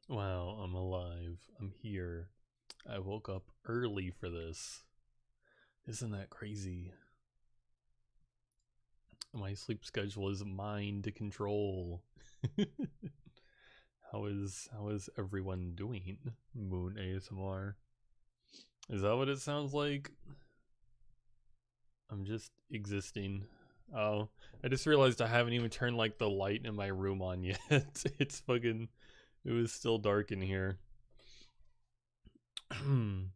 Wow, I'm alive. I'm here. I woke up early for this. Isn't that crazy? My sleep schedule is mine to control. How is everyone doing? Moon ASMR. Is that what it sounds like? I'm just existing. Oh, I just realized I haven't even turned like the light in my room on yet. It's fucking it was still dark in here. I'm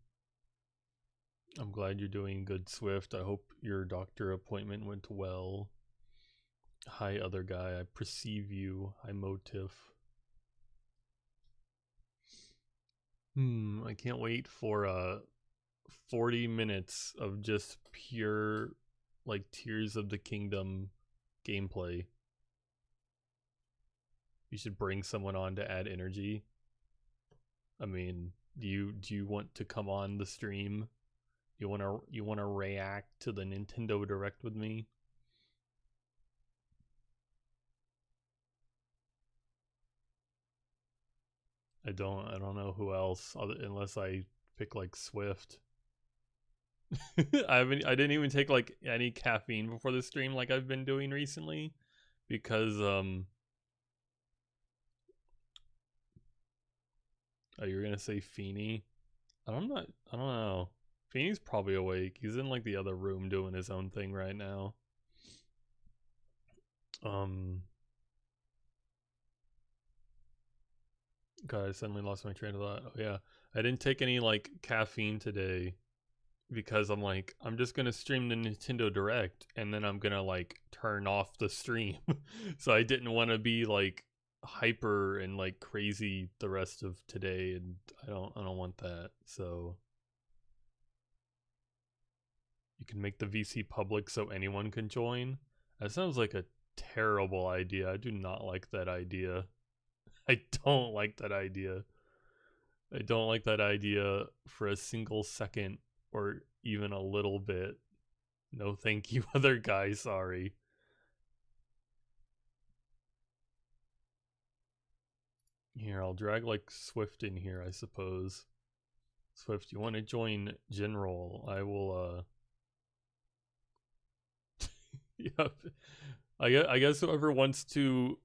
glad you're doing good, Swift. I hope your doctor appointment went well. Hi, other guy. I perceive you. Hi, Motif. I can't wait for 40 minutes of just pure like Tears of the Kingdom gameplay. You should bring someone on to add energy. I mean, do you want to come on the stream? You wanna react to the Nintendo Direct with me? I don't know who else unless I pick like Swift. I didn't even take like any caffeine before the stream like I've been doing recently because oh, you're gonna say Feeney? I don't know. Feeney's probably awake. He's in like the other room doing his own thing right now. Um God, I suddenly lost my train of thought. Oh yeah. I didn't take any like caffeine today because I'm just gonna stream the Nintendo Direct and then I'm gonna like turn off the stream. So I didn't want to be like hyper and like crazy the rest of today, and I don't want that. So you can make the VC public so anyone can join. That sounds like a terrible idea. I do not like that idea. I don't like that idea. I don't like that idea for a single second or even a little bit. No, thank you, other guy. Sorry. Here, I'll drag like Swift in here, I suppose. Swift, you want to join General? I will, yep. I guess whoever wants to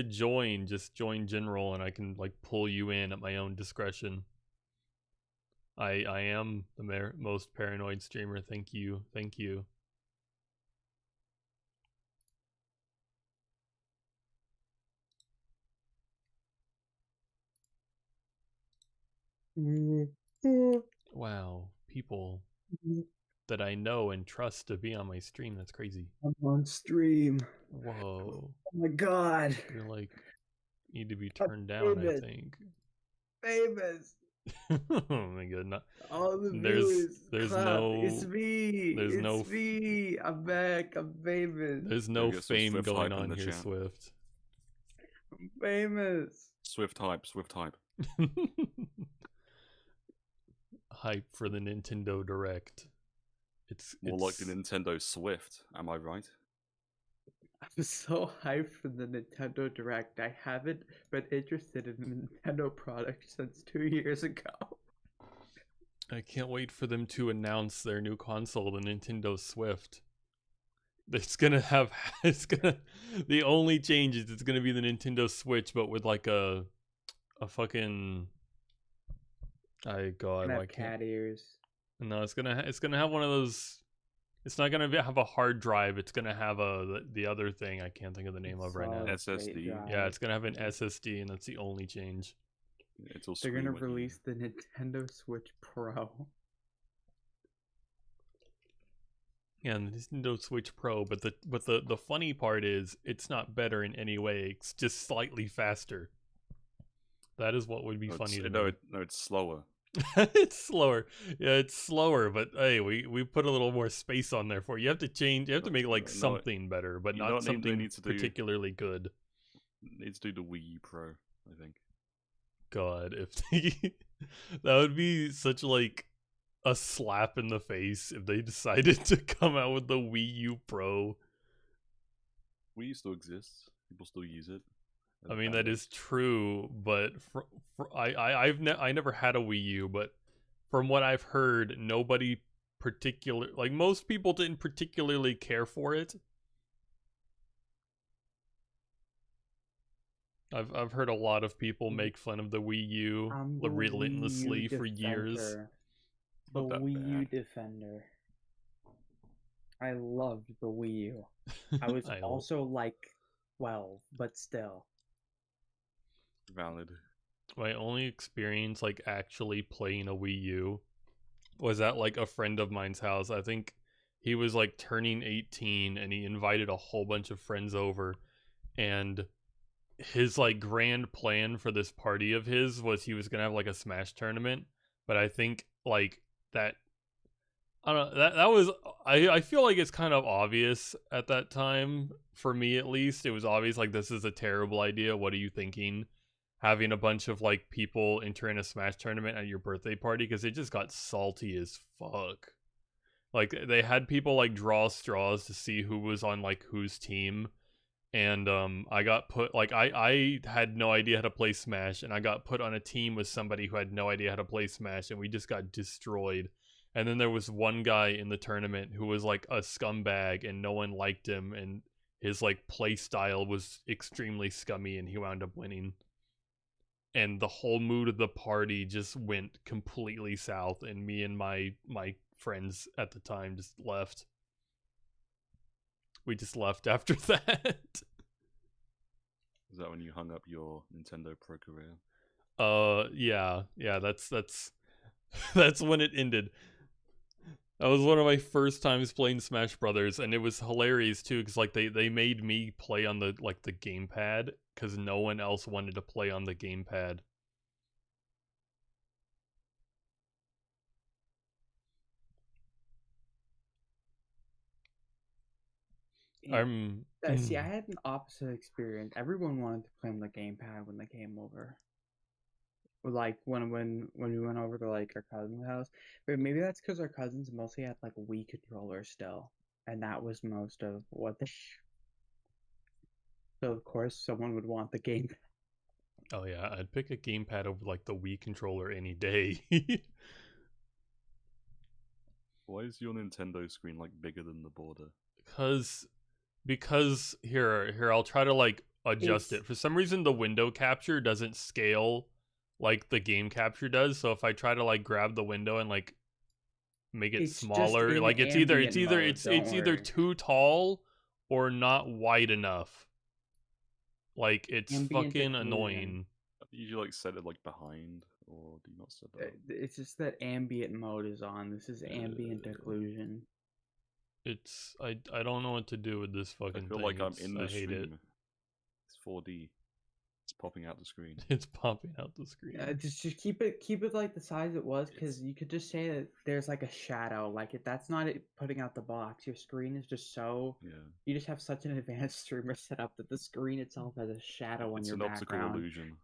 join, just join General, and I can like pull you in at my own discretion. I am the most paranoid streamer. Thank you, thank you. Wow, people that I know and trust to be on my stream. That's crazy. I'm on stream. Whoa. Oh my god. You're like need to be I'm turned down, I famous. think. Famous. Oh my god. All the There's viewers there's clap. It's no me. there's It's no me. I'm back. I'm famous. there's There no we go, some fame Swift going hype in on the here, chat. Swift. I'm famous. Swift hype, Swift hype. Hype for the Nintendo Direct. It's More like the Nintendo Swift, am I right? I'm so hyped for the Nintendo Direct. I haven't been interested in a Nintendo product since 2 years ago. I can't wait for them to announce their new console, the Nintendo Swift. It's gonna have the only change is it's gonna be the Nintendo Switch, but with like a fucking God, Gonna why have can't cat ears. no, it's gonna have one of those. It's not gonna have a hard drive. It's gonna have the other thing I can't think of the name of right now. Solid state SSD. drive. Yeah, it's gonna have an SSD, and that's the only change. It'll They're gonna scream at you. release the Nintendo Switch Pro. Yeah, and the Nintendo Switch Pro, but the funny part is it's not better in any way. It's just slightly faster. That is what would be funny to me. No, it's slower. It's slower. Yeah, it's slower, but hey, we put a little more space on there for you. You have to change. You have to make like something better, but not something particularly good. Needs to do the Wii U Pro, I think. God, if they, that would be such like a slap in the face if they decided to come out with the Wii U Pro. Wii U still exists. People still use it. I mean that is true, but I never had a Wii U, but from what I've heard, nobody like most people didn't particularly care for it. I've heard a lot of people make fun of the Wii U I'm the relentlessly Wii U for years. defender. The Not that Wii U bad. defender. I loved the Wii U. I was I also like 12, but still. Valid. My only experience like actually playing a Wii U was at like a friend of mine's house. I think he was like turning 18 and he invited a whole bunch of friends over, and his like grand plan for this party of his was he was gonna have like a Smash tournament. But I think like that I don't know, that was I feel like it's kind of obvious at that time, for me at least. It was obvious like this is a terrible idea. What are you thinking? Having a bunch of like people enter in a Smash tournament at your birthday party, because it just got salty as fuck. Like they had people like draw straws to see who was on like whose team, and I got put like I had no idea how to play Smash, and I got put on a team with somebody who had no idea how to play Smash, and we just got destroyed. And then there was one guy in the tournament who was like a scumbag, and no one liked him, and his like play style was extremely scummy, and he wound up winning. And the whole mood of the party just went completely south, and me and my friends at the time just left. We just left after that. Is that when you hung up your Nintendo Pro career? Yeah, that's that's when it ended. That was one of my first times playing Smash Brothers, and it was hilarious too, because like they made me play on the like the gamepad, because no one else wanted to play on the gamepad. Yeah. I'm See, I had an opposite experience. Everyone wanted to play on the gamepad when they came over. Like when we went over to like our cousin's house, but maybe that's because our cousins mostly had like Wii controllers still, and that was most of what they. So of course someone would want the game. Oh yeah, I'd pick a gamepad over like the Wii controller any day. Why is your Nintendo screen like bigger than the border? because here I'll try to like adjust it. For some reason the window capture doesn't scale like the game capture does. So if I try to like grab the window and like make it It's just smaller, in like it's ambient mode, it's don't either worry. too tall or not wide enough. Like it's Ambient fucking occlusion. annoying. Do you like set it like behind, or do you not set that up? It's just that ambient mode is on. This is ambient occlusion. It's I don't know what to do with this I fucking feel thing. like I'm in the I hate it. stream. It's 4D. It's popping out the screen. It's popping out the screen. Just keep it like the size it was, because you could just say that there's like a shadow. Like that's not it putting out the box. Your screen is just so. Yeah. You just have such an advanced streamer setup that the screen itself has a shadow on It's your an optical background. illusion.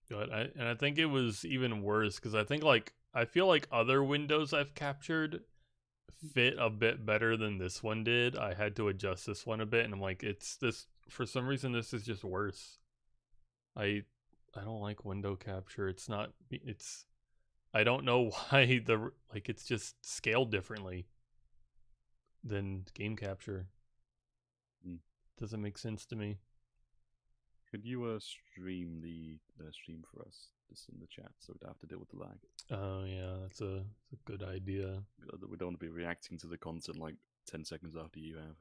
But I think it was even worse, because I feel like other windows I've captured fit a bit better than this one did. I had to adjust this one a bit, and I'm like, it's this for some reason this is just worse. I don't like window capture. It's I don't know why it's just scaled differently than game capture. Doesn't make sense to me. Could you stream the stream for us just in the chat so we don't have to deal with the lag? Oh yeah, that's a good idea. We don't want to be reacting to the content like 10 seconds after you have.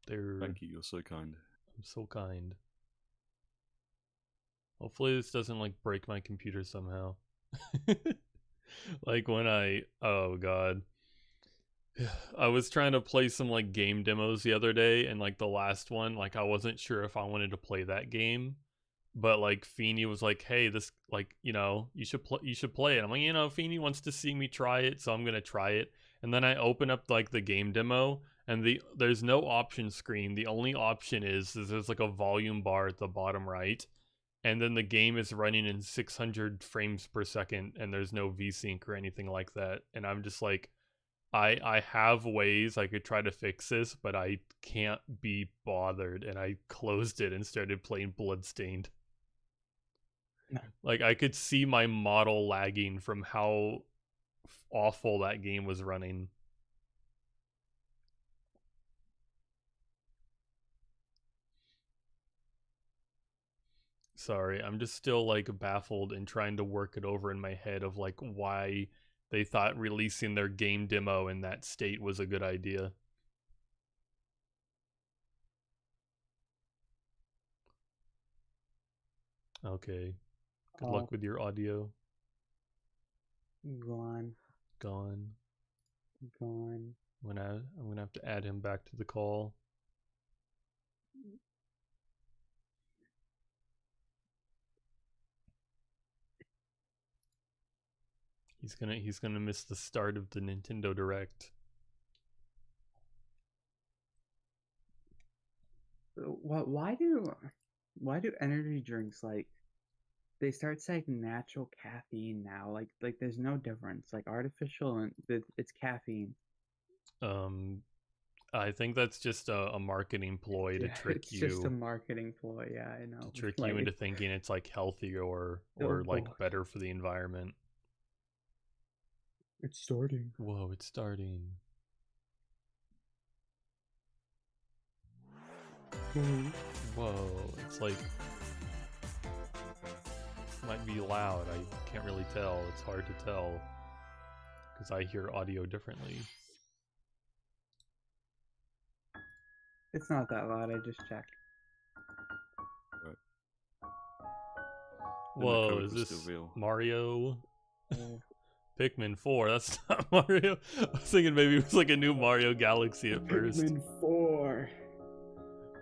Thank you, you're so kind. I'm so kind. Hopefully this doesn't like break my computer somehow. Like when oh god. I was trying to play some like game demos the other day, and like the last one, like I wasn't sure if I wanted to play that game. But like Feeney was like, "Hey, this like, you should play it." I'm like, Feeney wants to see me try it, so I'm going to try it. And then I open up like the game demo, and there's no option screen. The only option is there's like a volume bar at the bottom right. and then the game is running in 600 frames per second, and there's no VSync or anything like that. And I'm just like, I have ways I could try to fix this, but I can't be bothered. And I closed it and started playing Bloodstained. No. Like, I could see my model lagging from how awful that game was running. Sorry, I'm just still like baffled and trying to work it over in my head of like why they thought releasing their game demo in that state was a good idea. Okay. Good luck with your audio. Gone. Gone. Gone. I'm gonna have to add him back to the call. He's gonna miss the start of the Nintendo Direct. Why do energy drinks like they start saying natural caffeine now? Like there's no difference. Like artificial and it's caffeine. I think that's just a marketing ploy to trick it's you. It's just a marketing ploy. Yeah, I know. To trick you into thinking it's like healthy or like better for the environment. It's starting. Whoa, it's starting. Whoa, it's like might be loud. I can't really tell. It's hard to tell because I hear audio differently. It's not that loud. I just checked. Right. Whoa, is this real? Mario? Oh. Pikmin 4, that's not Mario. I was thinking maybe it was like a new Mario Galaxy at first. Pikmin 4.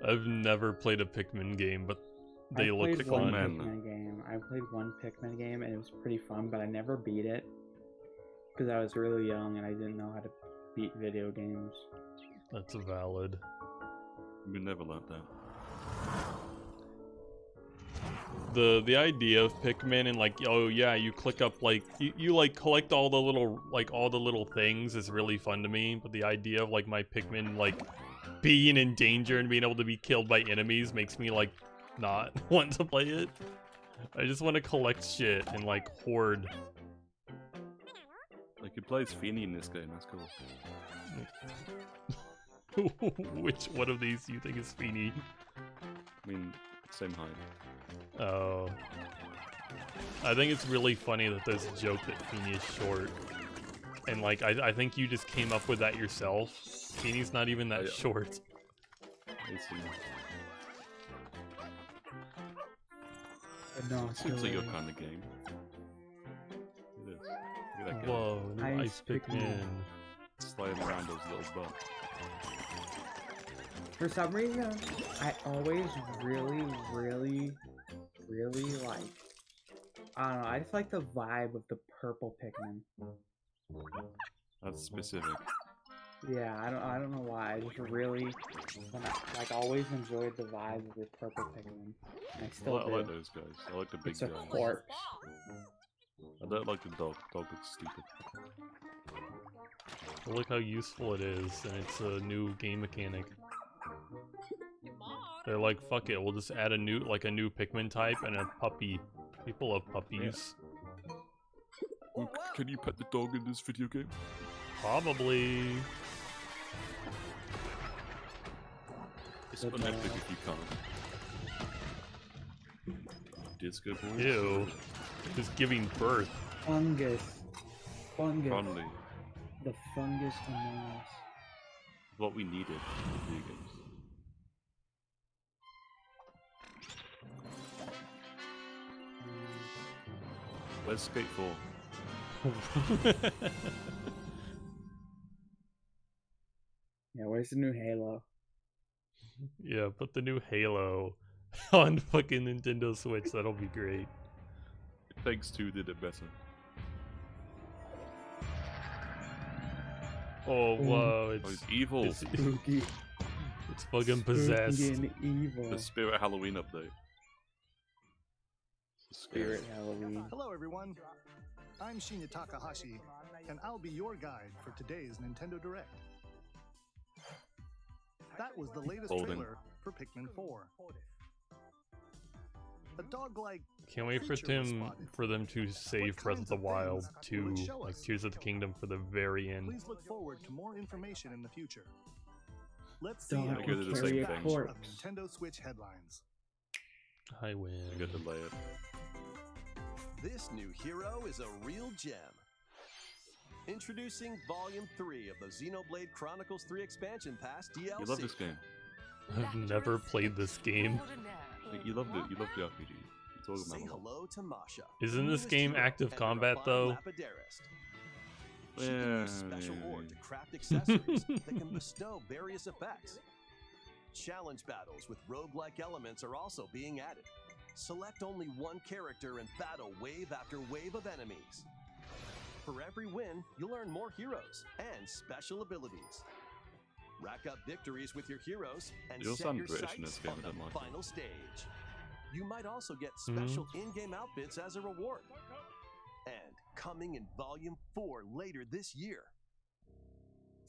I've never played a Pikmin game, but they look fun. I played one Pikmin game and it was pretty fun, but I never beat it because I was really young and I didn't know how to beat video games. That's valid. We never learned that. The idea of Pikmin and like, oh yeah, you click up like you like collect all the little things is really fun to me, but the idea of like my Pikmin like being in danger and being able to be killed by enemies makes me like not want to play it. I just want to collect shit and like hoard. Like you play as Feeny in this game, that's cool. Which one of these do you think is Feeny? I mean, same height. Oh. I think it's really funny that there's a joke that Feeny is short. And like, I think you just came up with that yourself. Feeny's not even that short. No, it seems like your kind of game. It is. Look at that guy. Whoa, Ice Pikmin. Sliding around those little butts. For some reason, I always really like, I don't know, I just like the vibe of the purple Pikmin. That's specific. Yeah, I don't know why. I just really, always enjoyed the vibe of the purple Pikmin. I still do. I like those guys. I like the big guys. It's a corpse. I don't like the dog. Dog looks stupid. Look how useful it is, and it's a new game mechanic. They're like, fuck it, we'll just add a new Pikmin type and a puppy. People love puppies. Yeah. Well, can you pet the dog in this video game? Probably. It's unepic if you can't. Disco balls? Ew. Just giving birth. Fungus. Friendly. The fungus among us. What we needed in video games. Where's Skate 4? Yeah, where's the new Halo? Yeah, put the new Halo on fucking Nintendo Switch. That'll be great. It Takes Two did it better. Oh, whoa, it's evil. It's fucking possessed. Evil. The Spirit Halloween update. Spirit Halloween. Hello, everyone. I'm Shinya Takahashi, and I'll be your guide for today's Nintendo Direct. That was the latest trailer for Pikmin 4. A dog-like Can't wait for them to save Breath of the Wild to like Tears of the Kingdom for the very end. Please look forward to more information in the future. Let's see Don't how have to it carry a batch corpse. of Nintendo Switch headlines. I win. I got to delay it. This new hero is a real gem. Introducing Volume 3 of the Xenoblade Chronicles 3 Expansion Pass DLC. You love this game. I've never played this game. You loved it. You loved the RPG. It's all Say about hello to Masha. Isn't this newest game hero, active and combat, refined though? Lapidarist. She can use special ore to craft accessories that can bestow various effects. Challenge battles with roguelike elements are also being added. Select only one character and battle wave after wave of enemies. For every win, you'll earn more heroes and special abilities. Rack up victories with your heroes and You don't set sound your British in sights this game, on I don't the like it. final stage. You might also get special in-game outfits as a reward. And coming in Volume 4 later this year.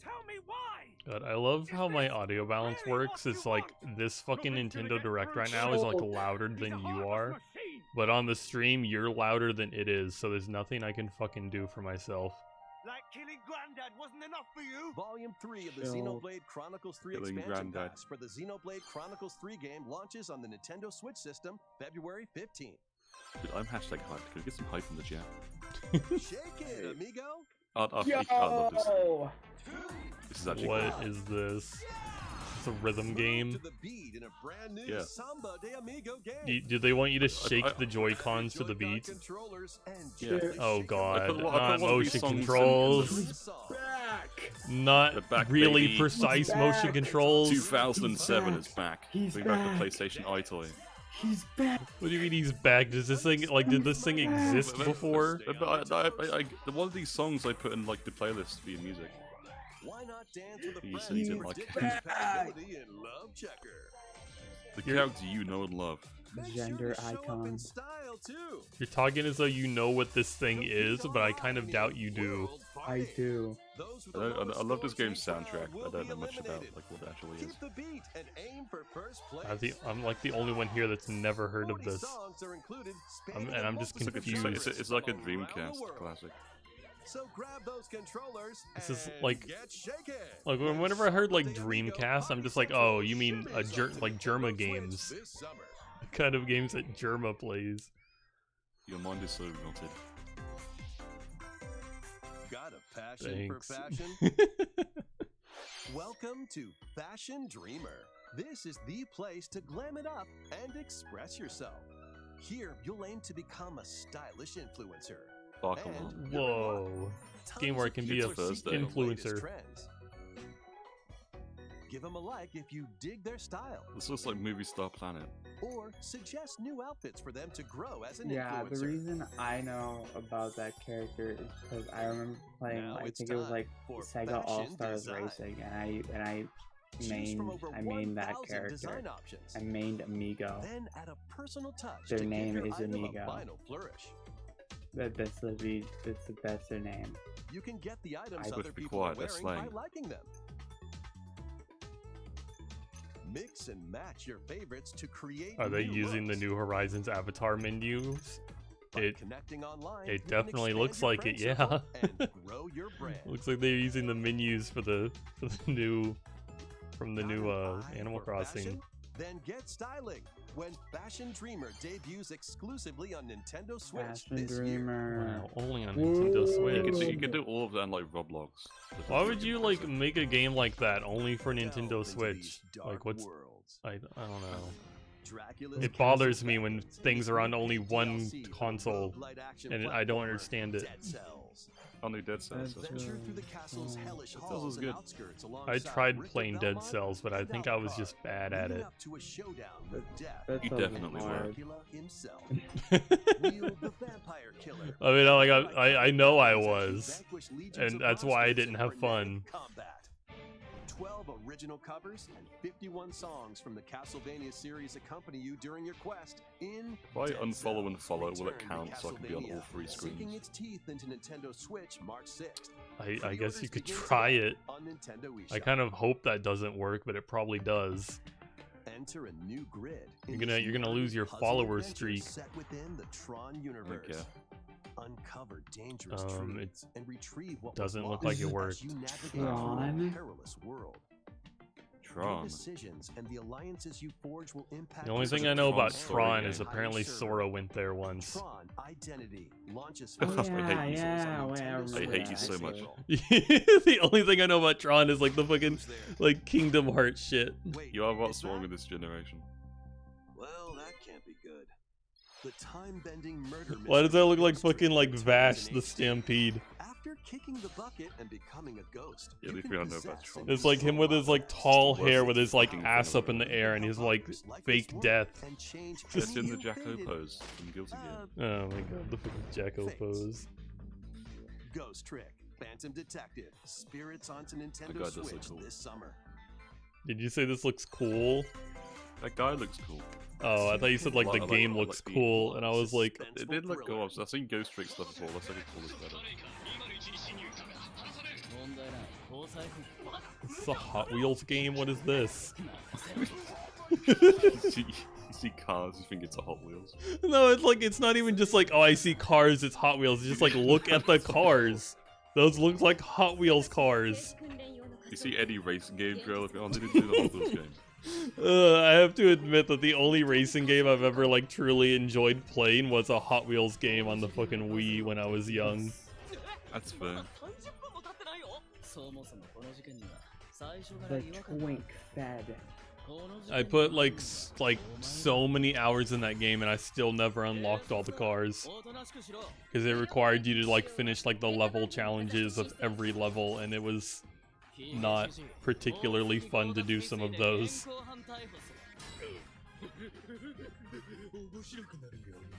Tell me why! God, I love how my audio balance works. It's like this fucking Nintendo Direct right now is like louder than you are, but on the stream you're louder than it is, so there's nothing I can fucking do for myself. Like killing Granddad wasn't enough for you? Volume 3 of the Chill. Xenoblade Chronicles 3 Killing expansion Granddad. pass for the Xenoblade Chronicles 3 game launches on the Nintendo Switch system February 15th. Dude, I'm hashtag hyped. Can we get some hype in the chat? Shake it, amigo! I love this. Yo! This is actually What cool. is this? It's a rhythm Move game. to the beat in a brand new Yeah. Samba de Amigo game. Do they want you to shake I- the Joy-Cons to the Joy-Con beat? controllers and Yeah. gently Oh shake god, I put not one of these motion songs in controls. the- the song. They're Not back, really baby. precise He's motion back. controls. 2007 He's is back. He's Bring back the back. PlayStation iToy. He's back! What do you mean he's back? Does this thing did this thing exist before? One of these songs I put in like the playlist via music. Why not dance with a You friend said you didn't for like different it. compatibility in Love Checker? The character you know and love. Make Gender sure to show up icon. in style too. You're talking as though you know what this thing is, but I kind of doubt you do. I do. Those with I the don't- lowest I love this scores game's in crowd soundtrack. will I don't be know much about eliminated. like what it actually is. Keep the beat and aim for first place. I'm like the only one here that's never heard of 40 this. songs are included, I'm spanning I'm just multiple confused. It's like a genres around the Dreamcast world. classic. So grab those controllers This is and like- get shaken. Like whenever I heard like Dreamcast, I'm just like, oh, you mean like Germa games, This summer. the kind of games that Germa plays. Your mind is so melted. Got a passion for Thanks. fashion? Welcome to Fashion Dreamer. This is the place to glam it up and express yourself. Here, you'll aim to become a stylish influencer. Fuck And on. you're in luck. Whoa. Tons Game where I of can be kids a are seeking the latest influencer. trends. Give them a like if you dig their style, This looks like Movie Star Planet. or suggest new outfits for them to grow as an Yeah, influencer. the reason I know about that character is because I remember playing, Now I it's think it was time like for Sega All fashion Stars design. Racing, and I Choose mained from over I mained that 1,000 character. design options. I mained Amigo. Then add a personal touch Their to name give your is item Amigo. a final flourish. That's their name. You can get the items I- other Be people quiet, are that's wearing by slang. liking them. Mix and match your favorites to create Are they new using the looks. New Horizons avatar menus? By It connecting online, it you can definitely expand looks your like friend it, yeah. circle and grow your brand. Looks like they're using the menus for the new from the Got new an eye Animal for Crossing. fashion? Then get styling when Fashion Dreamer debuts exclusively on Nintendo Switch Fashion this year. Dreamer. Wow, only on Nintendo Woo. Switch. You can do all of that on like Roblox. Why would you like make a game like that only for Delve Nintendo into Switch? these Like dark what's worlds. I don't know. Dracula's It Curse bothers of me when Vengeance things is are on the only one DLC for console, roguelite action and I don't platformer understand it. Dead Cells. Only Dead Cells. That's Venture right. through the castle's hellish Cells halls is and good. outskirts I alongside tried Richter playing Dead Belmont Cells, but I and think I was Alucard, just bad at leading it. up to a showdown with death. That You sounds definitely were. hard. Dracula himself. Wield the vampire killer. I mean, like I know I As he was, vanquished legions and of that's why I monsters didn't in have fun. frenetic combat. 12 original covers and 51 songs from the Castlevania series accompany you during your quest in If I Dead unfollow Zone. and follow, will it Return to count so I can be on all Castlevania, 3 sinking screens? its teeth into Nintendo Switch March 6th. I guess you Pre-orders could begin try today it. on Nintendo I eShop. kind of hope that doesn't work, but it probably does. Enter a new grid. You're in gonna- this you're gonna nerdy lose your puzzle follower adventure streak. Set within the Tron universe. Okay. Uncover dangerous It truths and retrieve what doesn't was look lost like it as worked. you navigate Tron? through a perilous world. Your Tron. decisions and the alliances you forge will impact The only your thing It's a I know Tron about story Tron game. is apparently Sora went there once. Tron Identity launches Oh, February yeah, 26th yeah, on well, Nintendo I I hate Switch. you so much. The only thing I know about Tron is like the fucking Who's there? like Kingdom Hearts shit. Wait, You are what's is wrong that- with this generation. Well, that can't be good. The time-bending murder Why does that mystery look like Ghost Trick fucking like returns Vash in the HD. Stampede? After kicking the bucket and becoming a ghost, Yeah, you leave can me on no possess bad Tron. and It's like him with his like control tall objects. hair with his like Fucking ass up in the air and his like Others like fake this world death. and change Just who in the you Jacko hated. pose from Guilty Gear. Oh my god, the fucking Jacko Thanks. pose. Ghost Trick, Phantom Detective, Spirits onto guy Nintendo does look Switch cool. this summer. Did you say this looks cool? That guy looks cool. Oh, I thought you said like the I like- game I looks like the cool, and I was like, It did look cool. I've seen Ghost Trick stuff before. Let's look at cool as better. it's a Hot Wheels game. What is this? You see cars, you think it's a Hot Wheels. No, it's like it's not even just like, oh, I see cars. It's Hot Wheels. It's just like, look at the cars. Those look like Hot Wheels cars. You see any racing game drill? Oh, they didn't do the Hot Wheels game. I have to admit that the only racing game I've ever like truly enjoyed playing was a Hot Wheels game on the fucking Wii when I was young. That's fair. The twink fed. I put like so many hours in that game and I still never unlocked all the cars because it required you to like finish like the level challenges of every level, and it was not particularly fun to do some of those.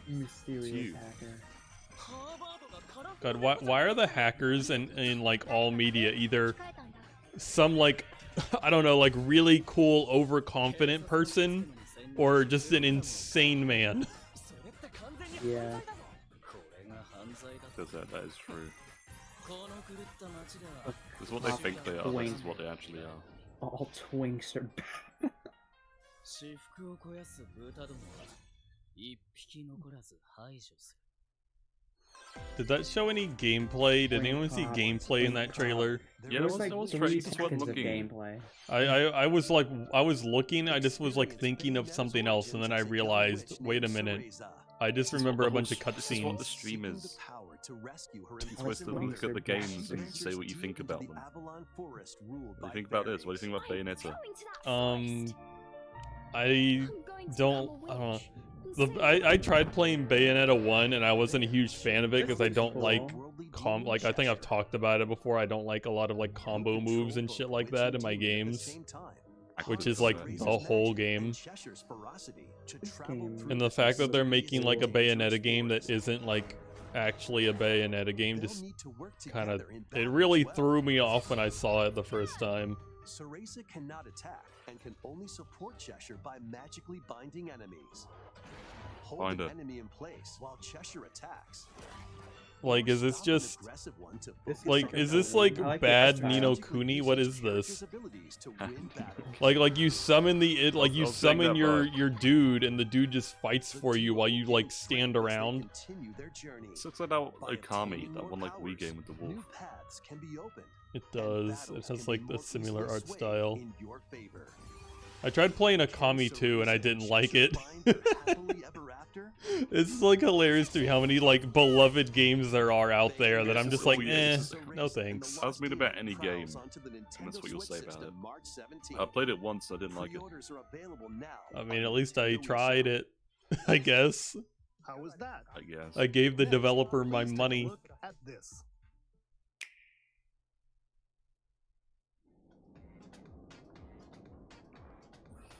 Mysterious Cute. hacker. God, why are the hackers in like all media either some like I don't know, like really cool overconfident person or just an insane man? Yeah. Because that is true. It's what they think they are. This is what they actually are. All twinks are bad. Did that show any gameplay? Did anyone see Twink gameplay in that trailer? Yeah, There's was- like there was 3 trailers, just seconds wasn't of looking. gameplay. I was like I was looking, I just was like thinking of something else, and then I realized, wait a minute, I just remember a bunch of This is what the cutscenes. stream is. I You're supposed to was look at the wondering. games and say what you think about them. What do you think about this? What do you think about Bayonetta? I don't know. I tried playing Bayonetta 1 and I wasn't a huge fan of it because I don't like I think I've talked about it before. I don't like a lot of like combo moves and shit like that in my games, which is like the whole game. And the fact that they're making like a Bayonetta game that isn't like actually a Bayonetta game just kind of, it really threw me off when I saw it the first time. Cereza cannot attack and can only support Cheshire by magically binding enemies. Hold Bind an her. enemy in place while Cheshire attacks. Like, is this Stop an just aggressive one to This is like, so is this cool. like I like bad this Nino style. Kuni? What is this? Abilities to win battles. Like you summon like you I'll take summon that your dude and the dude just fights for you while you like stand around. Continue their journey. This looks like that By Okami, obtaining that more one like Wii powers, game with the wolf. New paths can be opened. It and does. It battles has can like be a more similar easily art swayed style. in your favor. I tried playing Can Akami 2 and I Cereza didn't and like Cheshire it. bind their happily ever after? It's like hilarious to me how many like beloved games there are out there that I'm just like, eh, no thanks. Ask me about any game, and that's what you'll say about it. I played it once, I didn't like it. Pre-orders are available now I mean, on at least I Nintendo tried eShop. it, I guess. How was that? I guess. I gave the Next, developer my please take a money. look at this.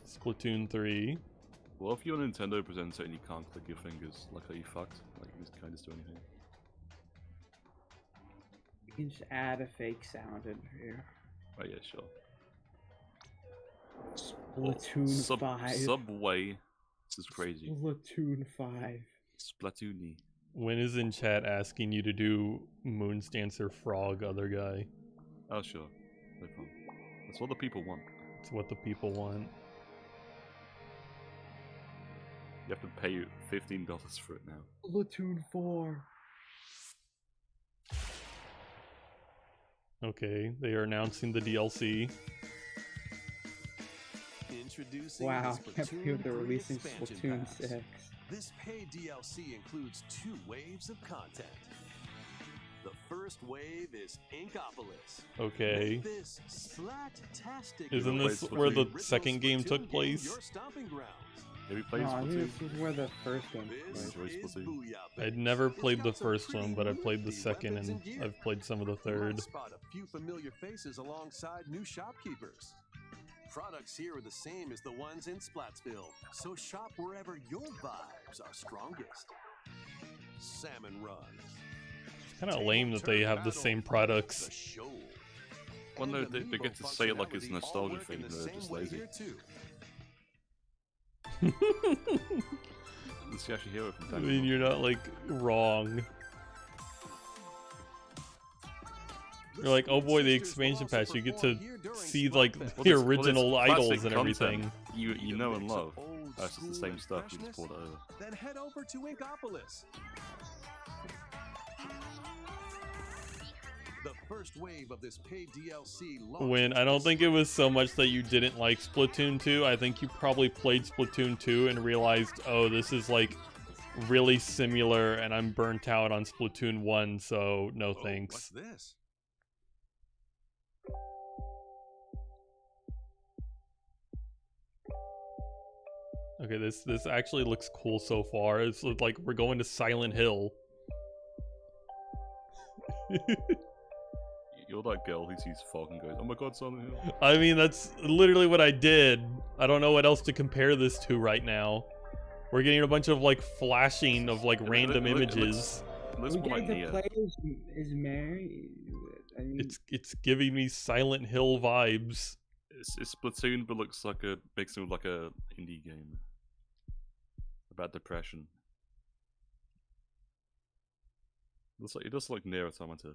Splatoon 3. Well, if you're a Nintendo presenter and you can't click your fingers, like are you fucked? Like you just can't just do anything. You can just add a fake sound in here. Oh yeah, sure. Splatoon 5. Subway. This is crazy. Splatoon 5. Splatoony. Win is in chat asking you to do MoonsDancer Frog, other guy. Oh, sure. No problem. That's what the people want. It's what the people want. You have to pay $15 for it now. Splatoon 4. Okay, they are announcing the DLC. Introducing Wow, the I can't believe they're Splatoon 3 releasing expansion Splatoon pass. 6. This paid DLC includes 2 waves of content. The first wave is Inkopolis. Okay. Make this splat-tastic Isn't this universe where the original second game Splatoon took game place? Your stomping grounds. Have you played No, I think Splatoon? this is where the first game This was. Enjoy is Splatoon. Booyah I'd Base. never It's played the got some first one, pretty but I played the nifty second, weapons and gear. I've played some of the You might third. spot a few familiar faces alongside new shopkeepers. Products here are the same as the ones in Splatsville, so shop wherever your vibes are strongest. Salmon Run. It's kind of lame that they have the same products. The show. Well, no, And they amiibo get to say it like it's a functionality all nostalgia work in thing, the they're same just way lazy. here, too. Let's actually hear it from I Daniel. mean, you're not like wrong. You're like, oh boy, the expansion pass. You get to see like Well, the it's original classic idols and content everything. You know and Mix of love. old That's just the school same and stuff, you just freshness? poured it over. Then head over to Inkopolis. The first wave of this paid DLC launched When I don't think it was so much that you didn't like Splatoon 2. I think you probably played Splatoon 2 and realized, oh, this is like really similar, and I'm burnt out on Splatoon 1, so no Oh, thanks. what's this? Okay, this actually looks cool so far. It's like we're going to Silent Hill. You're that girl who sees fog and goes, oh my god, Silent Hill. I mean, that's literally what I did. I don't know what else to compare this to right now. We're getting a bunch of like flashing of like random images. It looks We more like get Nia. to play as Mary. I mean, It's giving me Silent Hill vibes. It's Splatoon, but looks like a makes it look like a indie game about depression. It does look Nier Automata.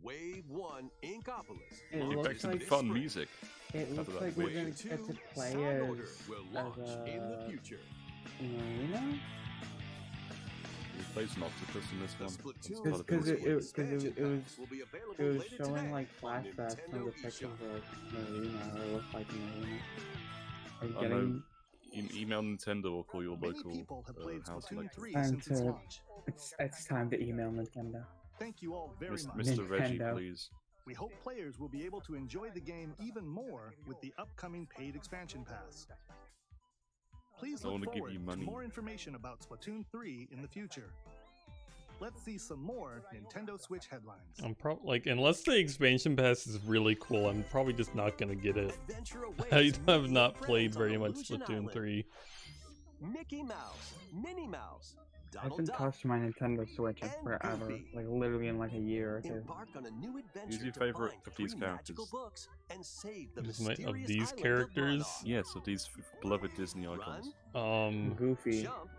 Wave 1, Inkopolis. It You looks picked some like fun music. it after looks that like we're wave. gonna Wave 2, get to play Sound Order as will launch in the a future. Marina. We played some octopus in this The one. Splatoon It's got a Because bit of it squid. was will be available it was later showing today like on flashbacks from Nintendo the pictures eShop. of Marina, or it looked like Marina. Are you I know. getting? Email Nintendo or call your Many local people have played house Splatoon electric. 3 And since its to- launch. It's time to email Nintendo. Thank you all very much. Mr. Reggie, Nintendo. please. We hope players will be able to enjoy the game even more with the upcoming paid expansion pass. Please I look wanna give forward you to money. more information about Splatoon 3 in the future. Let's see some more Nintendo Switch headlines. I'm probably like, unless the expansion pass is really cool, I'm probably just not gonna get it. Adventure I awaits have Mickey not and played friends very on much Illusion Splatoon Island. 3. Mickey Mouse, Minnie Mouse, I Donald haven't Duck, touched my Nintendo Switch in and forever, Goofy. like literally in like a year or two. embark on a new adventure Who's your to favorite find of these 3 characters? magical books and save the Of mysterious these island characters? of Monarch. Yes, of these beloved Disney icons. Goofy. Jump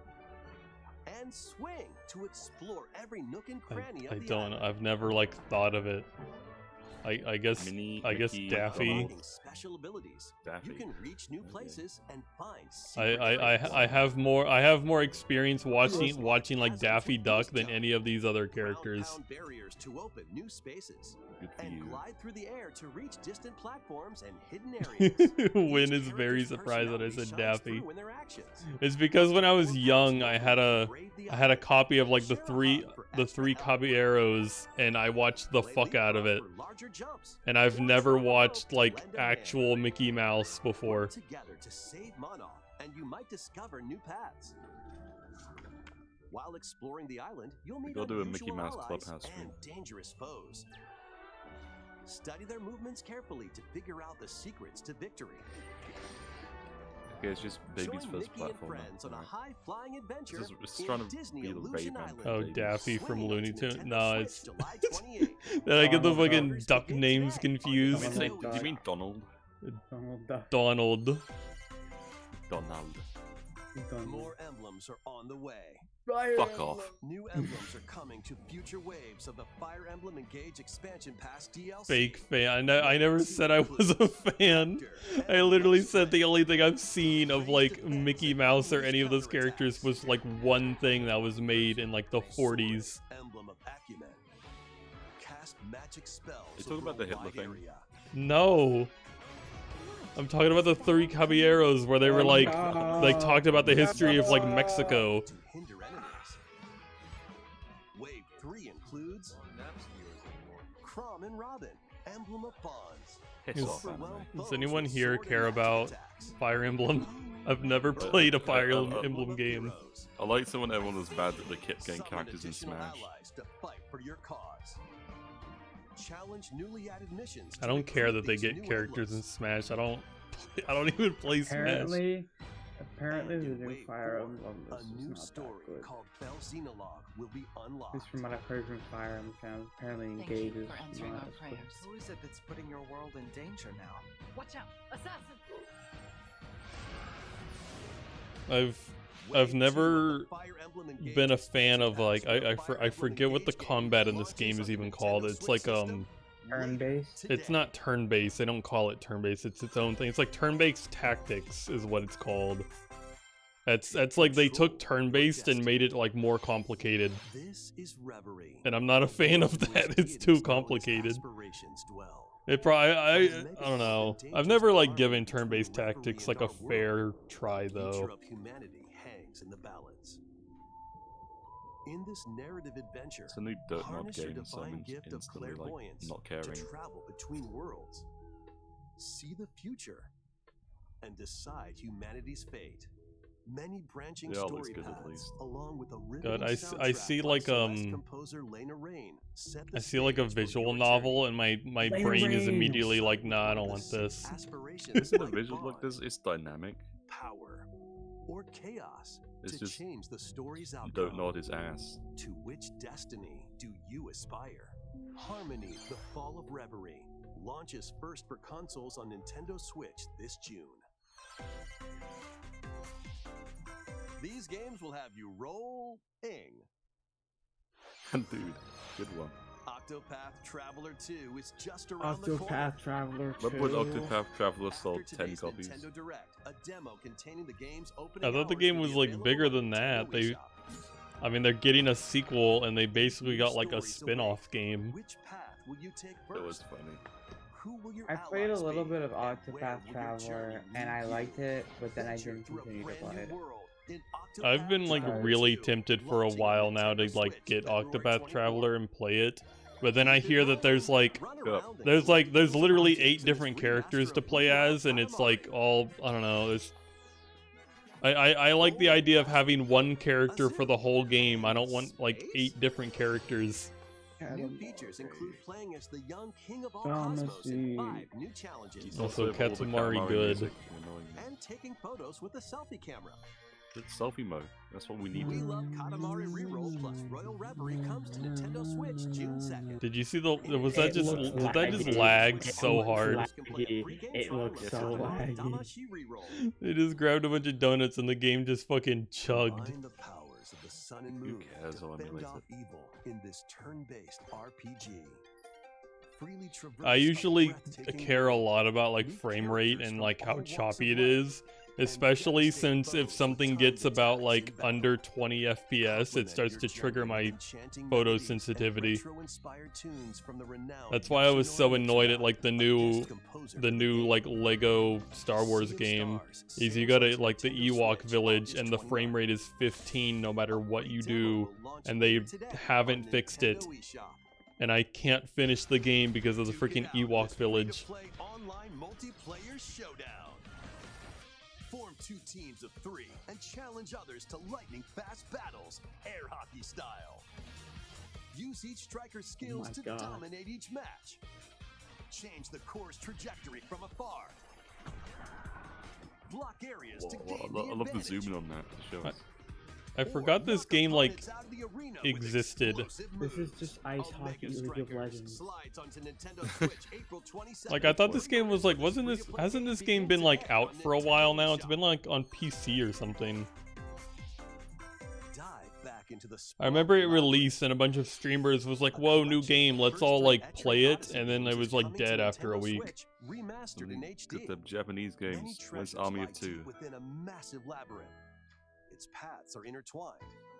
and swing to explore every nook and cranny I of the don't. island. I've never like thought of it. I guess. Minnie, I guess Mickey, Daffy. Unlocking special abilities, Daffy. you can reach new Okay. places and find I, secret I, trails. I have more experience watching like As Daffy with Duck Boost than Jump, any of these other round characters. pound barriers to open new spaces Good for and you. glide through the air to reach distant platforms and hidden areas. Win Each is very character's surprised that I personality said shines Daffy. through in their actions. It's because when I was Or young, perhaps I had a brave the I had a island. copy of like the Share a three hug for the extra three help. caballeros, and I watched the Play fuck out of it. leapfrog for larger jumps. And I've Or never try to watched to like lend a hand. actual Mickey Mouse before. Work together to save Monarch, and you might discover new paths. While exploring the island, you'll meet gotta do a unusual Mickey Mouse allies Clubhouse and stream. dangerous foes. Study their movements carefully to figure out the secrets to victory. Okay, it's just baby's Join first Mickey and platform. friends on a high-flying adventure It's in trying to Disney be the Illusion Rayman. Island. Oh, Baby. Daffy from Swing Looney to Tunes. Nintendo No, Switch it's. July 28th. Did I get the Donald fucking Duck. duck Begin names today on confused? Donald Nintendo Did you mean eShop. Donald? Donald Duck. Donald. Donald. More emblems are on the way. Fuck off. New emblems are coming to future waves of the Fire Emblem Engage Expansion Pass DLC. Fake fan. I never said I was a fan. I literally said the only thing I've seen of like Mickey Mouse or any of those characters was like one thing that was made in like the 40s. Emblem of acumen. Cast magic spells. You talking about the Hitler over a wide thing? area. No. I'm talking about the Three Caballeros where they were like talked about the history of like Mexico. To hinder enemies. Wave 3 includes Crom and Robin, Emblem of Bonds. Piss Is- off, anime. Overwhelm Does foes anyone with here sword and care magic about attacks. Fire Emblem? I've never played a Fire Emblem Emblem of game. Heroes. I like someone everyone was bad that they kept getting Summon characters in additional Smash. allies to fight for your cause. Challenge newly added missions. I to don't care recruit that they these get new characters in emblems. Smash. I don't even play Smash. Apparently the And in new Wave Fire 4, Emblem a is new not story that good. called Bell Xenologue will be At unlocked. least from what I've heard from Fire Emblem fans, apparently Thank Engage you is for answering not our as good. prayers. Who is it that's putting your world in danger now? Watch out! Assassin! I've never been a fan of like I forget what the combat in this game is even called. It's like Turn-based? it's not turn-based. They don't call it turn-based. It's its own thing. It's like turn-based tactics is what it's called. That's like they took turn-based and made it like more complicated. This is Reverie. And I'm not a fan of that. It's too complicated. It probably I don't know. I've never like given turn-based tactics like a fair try The future though. of humanity hangs in the balance. In this narrative adventure, It's a new Dirt Mod harness your game, so I'm divine gift of instantly like clairvoyance not to caring. travel between worlds, see the future, and decide humanity's fate. Many branching They all story looks good, at paths, least. along with a God, riveting I soundtrack see by like Celeste composer Lena Raine set the I see like a stage for visual your novel journey. and my Lane brain is Reigns. immediately like, nah, I don't The want six this. aspirations Isn't the like visual like bond, this? It's dynamic. power, or chaos It's to just change the story's outcome. Don't nod his ass. To which destiny do you aspire? Harmony: The Fall of Reverie launches first for consoles on Nintendo Switch this June. These games will have you rolling. Dude, good one. Octopath Traveler 2 is just around the corner. Octopath Traveler 2. Remember when Octopath Traveler sold After 10 today's copies? Nintendo Direct, a demo containing the game's opening I thought the hours game will was be like available bigger on than that. Nintendo They eShop. I mean they're getting a sequel and they basically got like a Stories spin-off await. game. Which path will you take It was first? funny. Who will your I played a allies little be? bit of And where Octopath will your Traveler journey and I lead liked you? it, but then I Venture didn't through a continue to brand play new it. world in I've been Octopath like Traveler really 2, tempted for a launching on while now to Nintendo like Switch get February Octopath 24th. Traveler and play it. But then I hear that there's like Run Yeah. around and there's collect there's those literally objects 8 in different this characters remaster to of play Blue as and it's Katamari. like all I don't know. There's I like the idea of having one character for the whole game. I don't want like 8 different characters. New features include playing as the young king of all Pharmacy. cosmos in 5 new challenges, Also, all the Katamari good. music annoying me. and taking photos with a selfie camera. It's selfie mode. That's what we need. We Love Katamari Reroll plus Royal Reverie comes to Nintendo Switch June 2nd. Did you see the was that It just looks did that just laggy. lag It so looks hard? laggy. It looks so laggy. Damashi Reroll. They just grabbed a bunch of donuts and the game just fucking chugged. Combine the powers of the sun and Who moon cares? to I'll fend emulate off it. evil in this turn-based RPG. Freely traverse I a usually breathtaking care a world. lot about like Meet frame rate characters and from like all how walks choppy of it life, is, especially devastating since if foes something will gets turn about attacks like in battle. under 20 FPS, it Complement starts your to trigger journey my with enchanting photo melodies and sensitivity. retro-inspired tunes from the renowned That's why I was so Yoshinori annoyed at Michida, like the a new guest composer for the new like game. Lego Star Wars Sea of game. Stars Is you sails gotta onto like the Nintendo Ewok Switch village August and the frame 29th. rate is 15 no matter A what free you demo do, will launch and later they today haven't on fixed it. Nintendo eShop. And I can't finish the game because of the Duke freaking it out Ewok this village. free-to-play online multiplayer showdown. Form 2 teams of 3 and challenge others to lightning-fast battles, air hockey style. Use each striker's skills my to God. dominate each match. Change the course trajectory from afar. block areas to Whoa, gain I love the advantage. zooming on that. To show us. I forgot this game like existed. This is just Ice Hockey League of Legends. Like I thought this game was like, hasn't this game been like out for a while now? It's been like on PC or something. I remember it released and a bunch of streamers was like, whoa, new game, let's all like play it, and then it was like dead after a week. Get the Japanese games. Where's Army of Two? Within a massive labyrinth. Its paths are intertwined,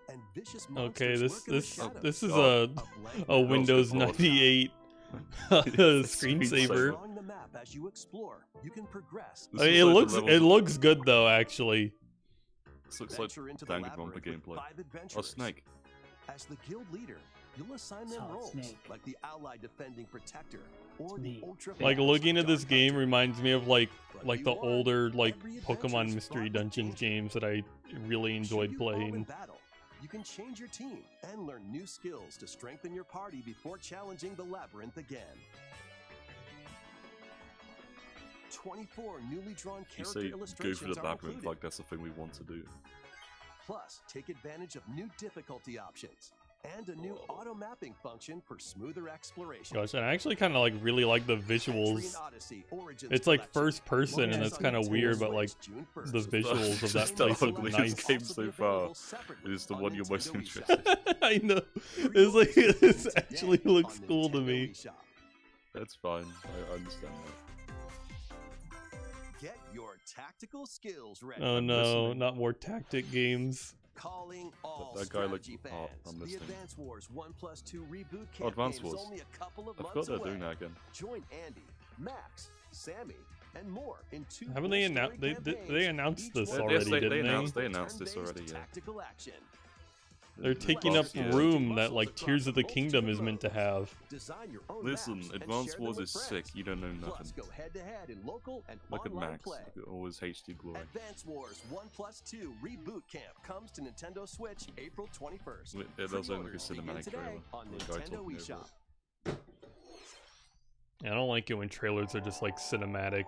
and vicious Okay, monsters this lurk in the this shadows. is a blank Windows God. 98 screensaver. Drawing the map as you explore, you can progress. This It looks looks like the it looks good though, actually. This looks like Venture into the Danganronpa labyrinth with gameplay. 5 Oh, adventurers. Snake. As the guild leader, you'll assign them Solid roles, Snake. like the allied defending protector or the Snake. ultra. Like looking at this dark game hunter. reminds me of like Whether the you are, older like every Pokemon adventure is Mystery fraught with Dungeons danger. games that I really Should enjoyed you fall in playing. battle, you can change your team and learn new skills to strengthen your party before challenging the labyrinth again. 24 newly drawn You character say go illustrations for the are labyrinth included. like that's the thing we want to do. Plus, take advantage of new difficulty options and a new auto mapping function for smoother exploration. Gosh, and I actually kind of like really like the visuals. It's like first person, and it's kind of weird, but like the visuals of that Just the place look ugliest nice. game so far is the one you're most interested in. I know. It's like this actually looks cool to me. That's fine. I understand that. Get your tactical skills ready. Oh no, listening. not more tactic games. Calling all That guy looked- strategy oh, fans. I'm The listening. Advance Wars 1+2 reboot Oh, Advance campaign is Wars. only a couple of I forgot months they're away. doing that again. Join Andy, Max, Sammy, and more in 2 Haven't they full announced? story They campaigns, announced each this one already, Yes, they didn't announced- they? they announced this turn-based already, yeah. Tactical action. They're taking up Yeah. room that like Tears of the Kingdom is meant to have. Design your own Listen, maps and Advance share them Wars with is friends. sick. You don't know Plus, nothing. go head-to-head in local and Look at online Max. play. Look at all his HD glory. Advance Wars 1+2 Reboot Camp comes to Nintendo Switch April 21st. It does look like a Pre-orders begin cinematic today trailer. on The guy Nintendo talking over eShop. it. I don't like it when trailers are just like cinematic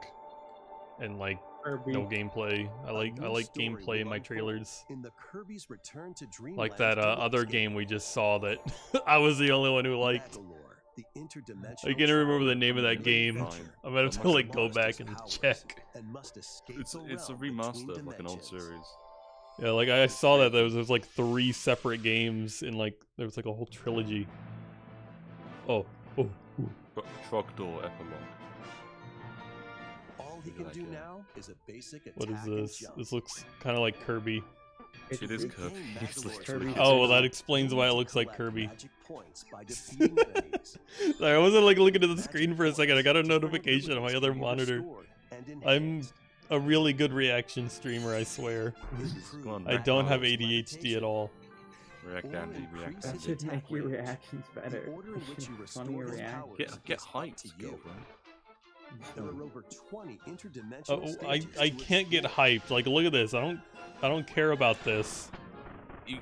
and like Kirby. no gameplay. I A like new story gameplay in will my unfold trailers. in the Kirby's Return to Dreamland Like that Deluxe other game we just saw that I was the only one who liked. Magolor, the interdimensional I can't remember the traveler name of that who game. adventure I'm gonna have to Unless like it go lost back his and powers check. and must escape It's the a realm remaster between of like an old dimensions. series. Yeah, like I saw that there was like 3 separate games in like there was like a whole trilogy. Oh, ooh. Trogdor Epilogue. All he Maybe can like do a- now is a basic attack What is and this? jump. This looks kind of like Kirby. It is it's- Kirby. It's Magolor's literally Kirby. Oh, well, that You'll explains need why it to looks like collect Kirby. magic points by defeating enemies. Sorry, I wasn't like looking at the Magic screen for a second. I got a points, different notification on my abilities other can be monitor. restored and I'm enhanced. a really good reaction streamer, I swear. Improve Come on, I Back don't have Rows, ADHD at all. React Or Andy, React increase That Andy. should make your attack range. reactions The better. order in which you restore Funnier his react. powers Get is up hyped, to you. girlfriend. There are over 20 interdimensional Oh, stages I to can't get explore. hyped. Like, look at this. I don't care about this. You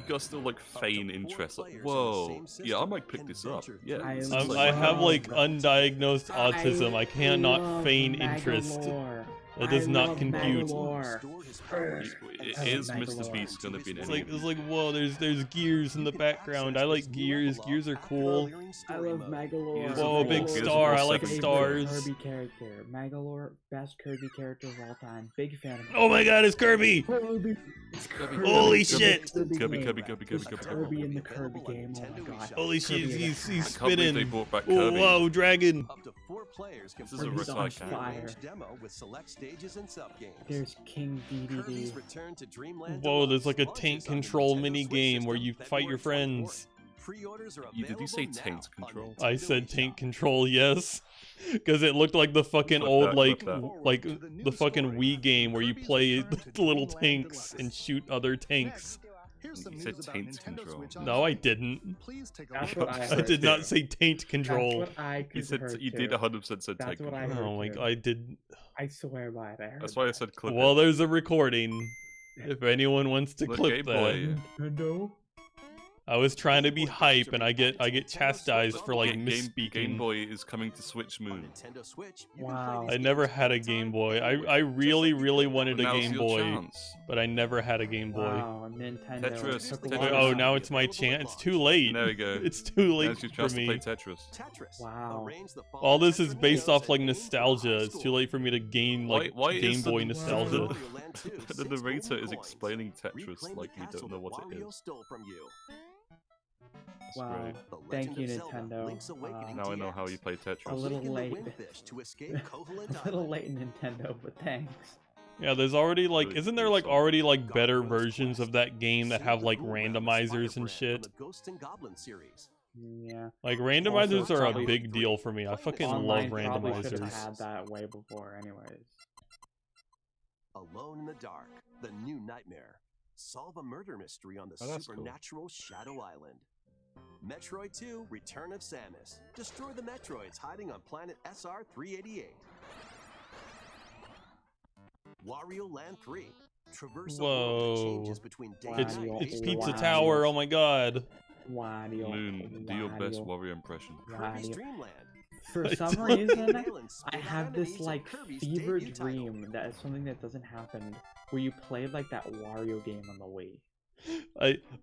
got still like to feign 4 interest. Like, players in the whoa, same yeah, I system might pick can this up. venture Yeah, I this is love I have like Love undiagnosed autism. I cannot love feign interest. Magolor. That does I not love compute. Magolor. Restore his powers and Is Magolor. Mr. Beast gonna be in It's any like of these? whoa, there's gears in the You can background. I access like this new gears. level Gears are after cool. clearing I story love mode. Magolor. Gears Whoa, big Gears of star. War I like 7 stars. Kirby character. Magolor, best Kirby character of all time. Big fan of him. Oh my god, it's Kirby! Kirby. It's Kirby. Holy It's shit! Kirby Kirby, game. Kirby, Kirby, It's Kirby, Kirby. Kirby in the Kirby game. Oh my god. Holy shit, Kirby he's in a I he's can't believe they spinning. brought back Oh, Kirby. whoa, dragon! Up to 4 players can This is a play Kirby's the on recycle. fire. range demo with select stages and sub-games. There's King Kirby's DDD. Return to Dreamland Whoa, there's Deluxe like a launches tank on control Nintendo mini Switch game where system you fight your February 24th. friends. Pre-orders are Did you say available tank now on control? I Nintendo said tank eShop. control, yes. Because it looked like the fucking Clip old, that, like, clip that. like To the new the fucking story, Wii game where you Kirby's play Return to the little Dreamland tanks Deluxe. and shoot other tanks. Here's some You news said about taint Nintendo control. Switch No, I online. didn't. Please take a That's look. what I I heard. did not too. say taint control. That's what I You said heard you did too. 100% said That's tank what I control. heard. Oh my too. god, I did. I swear by it. I heard That's why I that. said clip Well, it. there's a recording. If anyone wants to Look, clip Game that. Boy. Nintendo. I was trying to be Game Boy hype, games and are I being get added to Nintendo chastised Switch for like Online. misspeaking. Game Boy is coming to Switch On Moon. Nintendo Switch, you Wow. can play I these never games had a anytime, Game Boy. anywhere, I just really, like you really could wanted But a now's Game your Boy, chance. but I never had a Game Boy. Wow, Nintendo. Tetris, took Tetris. one Oh, out. now it's my chance. It's too late. There we go. It's too late Now's your for chance to play me. Tetris. Tetris. Wow. Arrange the All following this is based Tetroninos off like and aim for a nostalgia. high It's too score. late for me to gain like Why Game is the- Boy why nostalgia. Wario Land 2, The 6 narrator golden is coins. explaining Tetris Reclaim like the we castle don't know that what it Wario is. stole from you. That's Wow. great. The Thank Legend you, of Zelda, Nintendo. Link's Awakening Now I know how DX. you play Tetris. A little Awaken the late. Windfish to escape Koholint A little Island. late, Nintendo, but thanks. Yeah, there's already like, Really- isn't there really like something. already like Gargoyle's better versions Quest. of that game that Save have the like Ghoul Realm as randomizers Firebrand and shit? From the Ghosts and Goblins series. Yeah. Like randomizers Also, are a probably- big deal for me. I fucking love Online probably should have randomizers. had that way before, anyways. Alone in the Dark, the new nightmare. Solve a murder mystery on the Oh, that's cool. supernatural Shadow Island. Metroid 2, Return of Samus. Destroy the Metroids hiding on planet SR-388. Wario Land 3. Traverse a world that Whoa. changes between day It's and night. it's Wario. Pizza Wow. Tower. Oh my god. Wario. Moon, do your best Wario. Wario impression. Kirby's Wario. Dream Land. For I some don't- reason, Alan spit I out have enemies this in like Kirby's fever debut title. dream that is something that doesn't happen, where you played like that Wario game on the Wii.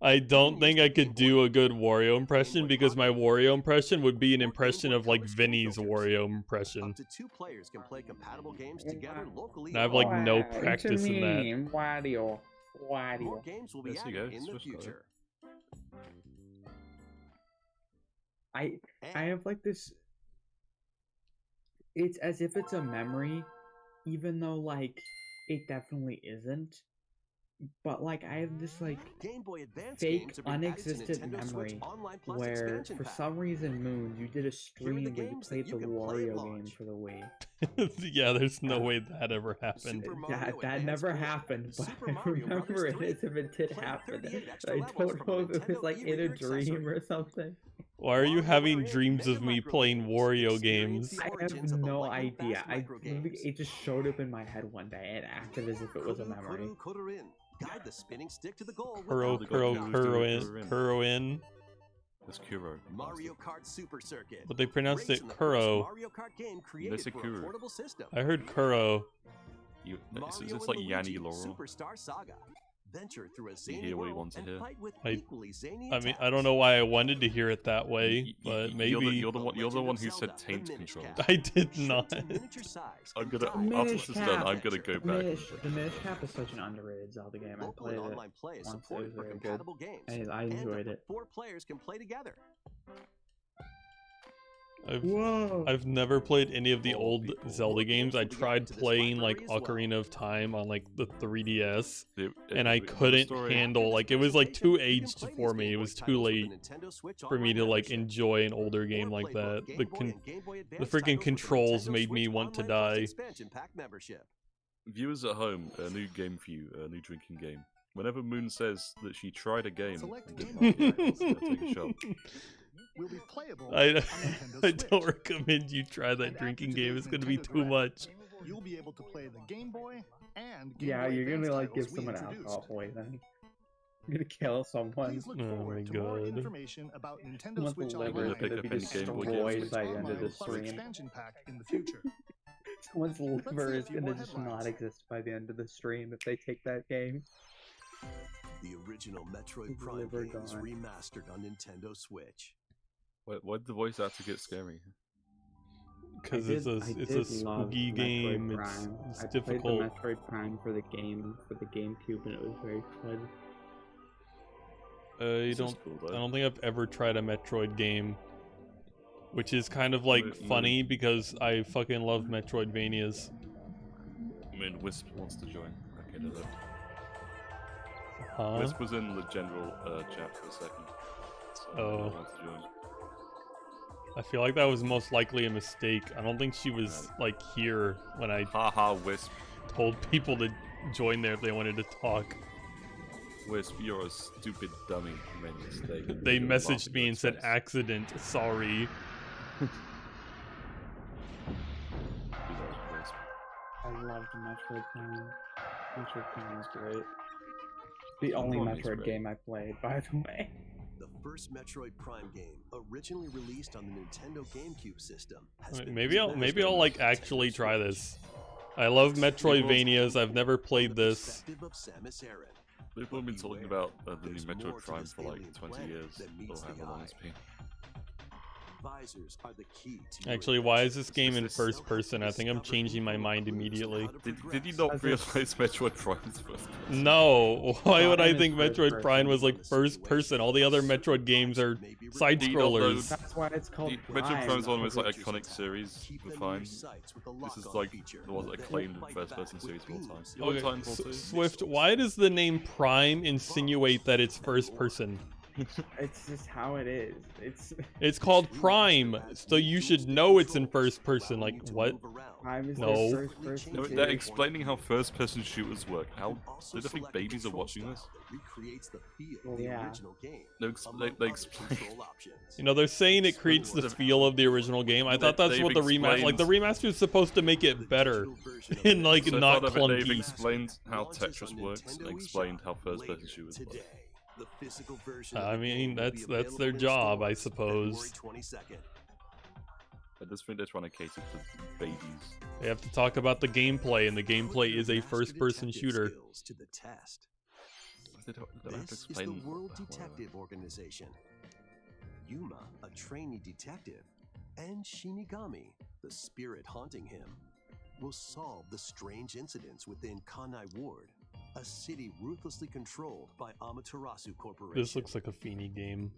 I don't think I could do a good Wario impression because my Wario impression would be an impression of like Vinny's Wario impression. Up to 2 players can play compatible games together locally. And I have or like no online. practice in that. Wario. More Wario. games will be There you added go, in the Switch code. future. I And have like this. It's as if it's a memory, even though like it definitely isn't. But like I have this like Game Boy Advance fake, games have been added to unexistent Nintendo Switch memory Online Plus where expansion for pack. some reason, Moon, you did a stream where you games that played you the can play at Wario game launch. for the Wii. Yeah, there's no way that ever happened. Super Mario That Advance never 4, happened, but Super I Mario remember Brothers it 3. as if it did Play happen. 38 extra I levels don't from a know if it was Nintendo like in a e-reader dream accessory. or something. Why are you Mario having Mario dreams Mega of me Micro playing Games. Wario Experience games? the I origins have of the no lightning idea. fast I micro games. it just showed up in my head one day and acted as if it was a memory. Kuru Kururin. Guide the spinning stick to the goal Kuro, without the Kuro, knockout. Kuroin. That's Kuro. Mario Kart Super Circuit. But they pronounced Race it in the first Kuro. Mario Kart game created said for a Kuro. portable system. I heard Kuro. It's Mario like and Yanni Luigi Laurel. Superstar Saga. Venture through a zany hear what he world wants to and hear? fight with I- equally zany I mean, I attacks. don't know why I wanted to hear it that way, but You're maybe the one. You're the Legend one of who Zelda, said taint the Minish control. Cap. I did Shrink not. to miniature size I'm and gonna. dive After Minish this is done, I'm Cap. gonna go back. The Minish Cap is such an underrated Zelda game. I Local played and it. online play is once, it supported was for very good. compatible games. I and enjoyed up to it. 4 players can play together. Whoa! I've never played any of the Oh, old people. Zelda games. I will be added tried to this playing like library as well. Ocarina of Time on like the 3DS, The- and I the couldn't story- handle like it was like too aged for me. It was too late for me to like enjoy an older game like that. The freaking controls made me want to die. Viewers at home, a new game for you, a new drinking game. Whenever Moon says that she tried a game, Select and game didn't like mode. it, take a shot. Will be playable I, on Nintendo I Switch. don't recommend you try that And drinking after game. It's today's gonna be Nintendo too Direct, much. You'll be able to play the Game Boy and Game Yeah, Boy you're gonna Advance like give titles we someone introduced. alcohol poisoning. You're gonna kill someone. Please look Oh my forward to more God. information about Nintendo Someone's Switch liver gonna is Online, pick gonna up be any Game Boy destroyed games. by the end of Online the Plus stream. expansion pack in the future. Someone's liver see a is few gonna more just headlines. not exist by the end of the stream if they take that game. The original Metroid His Prime liver games gone. remastered on Nintendo Switch. Why did the voice actor get scary? Because I it's a did love spooky Metroid game. Prime. It's I difficult. played the Metroid Prime for the GameCube, and it was very fun. You This is don't. cool, I though. don't think I've ever tried a Metroid game, which is kind of like Moon- funny because I fucking love Metroidvanias. Moon Wisp wants to join. Okay, no, no. Huh? Wisp was in the general chat for a second. So Oh. I want to join. I feel like that was most likely a mistake. I don't think she was like here when I Haha, Wisp. told people to join there if they wanted to talk. Wisp, you're a stupid dummy. You made a mistake. They You're messaged laughing me at and said expense. accident. Sorry. Who knows, Wisp? I loved Metroid Prime. Metroid Prime was great. The only One is Metroid great. game I played, by the way. The first Metroid Prime game, originally released on the Nintendo GameCube system, has been Maybe I'll like remastered actually on Nintendo try Switch. this. I love Metroidvanias. I've never played From the this. perspective of Samus Aran. People have been talking Beware, about the new there's Metroid more to Prime this for like alien 20 planet years, than or meets the however long eye. it's been. Visors are the key to your Actually, why is adventure. this game in this- first person? I think I'm changing my mind immediately. Did you not As realize it's- Metroid Prime's first person? No, why would I Prime is think first Metroid person. Prime was like first person? All the other Metroid games are side Do you not know scrollers. That's why it's called The Prime. Metroid Prime is one of the most Creatures iconic attack. series Keep we them in your find. sights with the This is lock-on like feature. the most Then acclaimed fight first back person with series of all time. beams. All time for two. Swift, why does the name Prime insinuate that it's first person? It's just how it is. It's called Prime, so you should know it's in first person. Like, what? Prime is No. the first person. No, they're explaining how first person shooters work. How do they think babies are watching this? Well, yeah. They explain. You know, they're saying it creates the feel of the original game. I thought that's They've what the remaster, like the remaster is supposed to make it better and like So not far, they've clunky. explained how Tetris works and explained how first person shooters work. I mean, that's their job, I suppose. At this point, they're trying to cater to babies. They have to talk about the gameplay, and the gameplay is a first-person shooter. They don't have to This is the explain. World well, Detective Organization. Yuma, a trainee detective, and Shinigami, the spirit haunting him, will solve the strange incidents within Kanai Ward, a city ruthlessly controlled by Amaterasu Corporation. This looks like a Feeny game.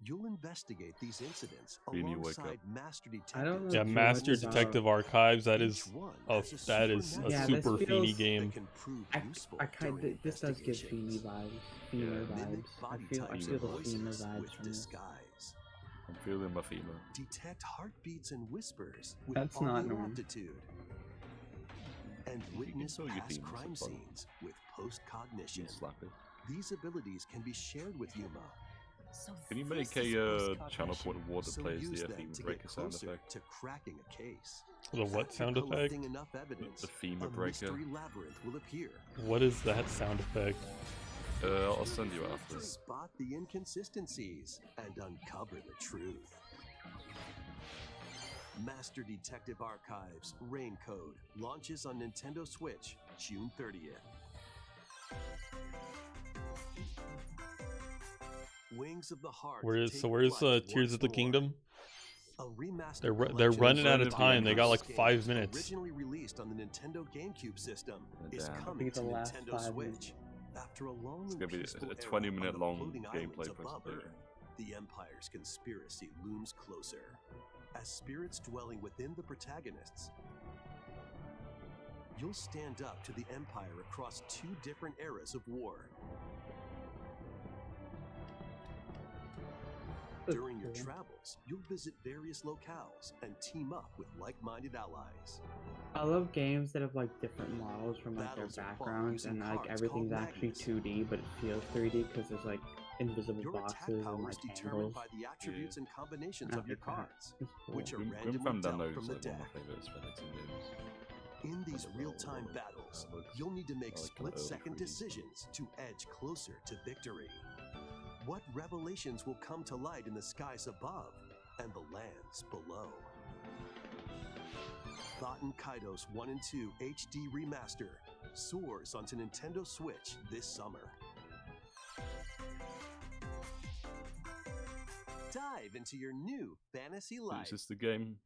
You'll investigate these incidents Feeny, wake alongside up. master I don't know detectives. Yeah, if you Master read about- Detective Archives. That Each is, one oh, has a that is a supernatural Yeah, this super feels- Feeny that game. can prove useful I kind during of this does give investigations. Feeny vibes. Femur Yeah. Mimic vibes. I body feel types the and femur voices vibes with from this. disguise. I'm feeling my femur. Detect heartbeats and whispers with That's not audio normal. aptitude. And can witness tell your past demons crime are fun. scenes with post-cognition. You slap it. These abilities can be shared with Yuma. Can you make this is a post-cognition. channel point award that So plays use the them femur to get breaker sound closer effect? to cracking a case. The what After sound effect? collecting enough evidence, The femur a breaker. mystery labyrinth will appear. What is that sound effect? I'll send you after. Spot the inconsistencies and uncover the truth. Master Detective Archives Rain Code launches on Nintendo Switch June 30th. Wings of the Heart. Where's take Tears flight of the once Kingdom? more. A remastered They're collection running out of of time. They got like games 5 minutes. Originally released on the Nintendo GameCube system, is Damn. coming to the last Nintendo 5 minutes. Switch. After a long It's and gonna be peaceful a era 20-minute on the long floating gameplay islands above presentation. Earth, the Empire's conspiracy looms closer. As spirits dwelling within the protagonists, you'll stand up to the Empire across 2 different eras of war. During your travels, you'll visit various locales and team up with like-minded allies. I love games that have like different models from like their Battles are fought backgrounds using and like cards everything's called actually magnets. 2D, but it feels 3D because there's like invisible Your attack boxes power and is like determined handles. by the attributes and combinations I of your like that. cards, It's cool. which are Grim randomly Fam dealt Download from is the like one of deck. my favorites Fedex games. In these Like, real-time oh, battles, that looks- you'll need to make I like kinda split-second early 3D. decisions to edge closer to victory. What revelations will come to light in the skies above and the lands below? Baten Kaitos 1 and 2 HD Remaster soars onto Nintendo Switch this summer. Dive into your new fantasy Is life. this the game?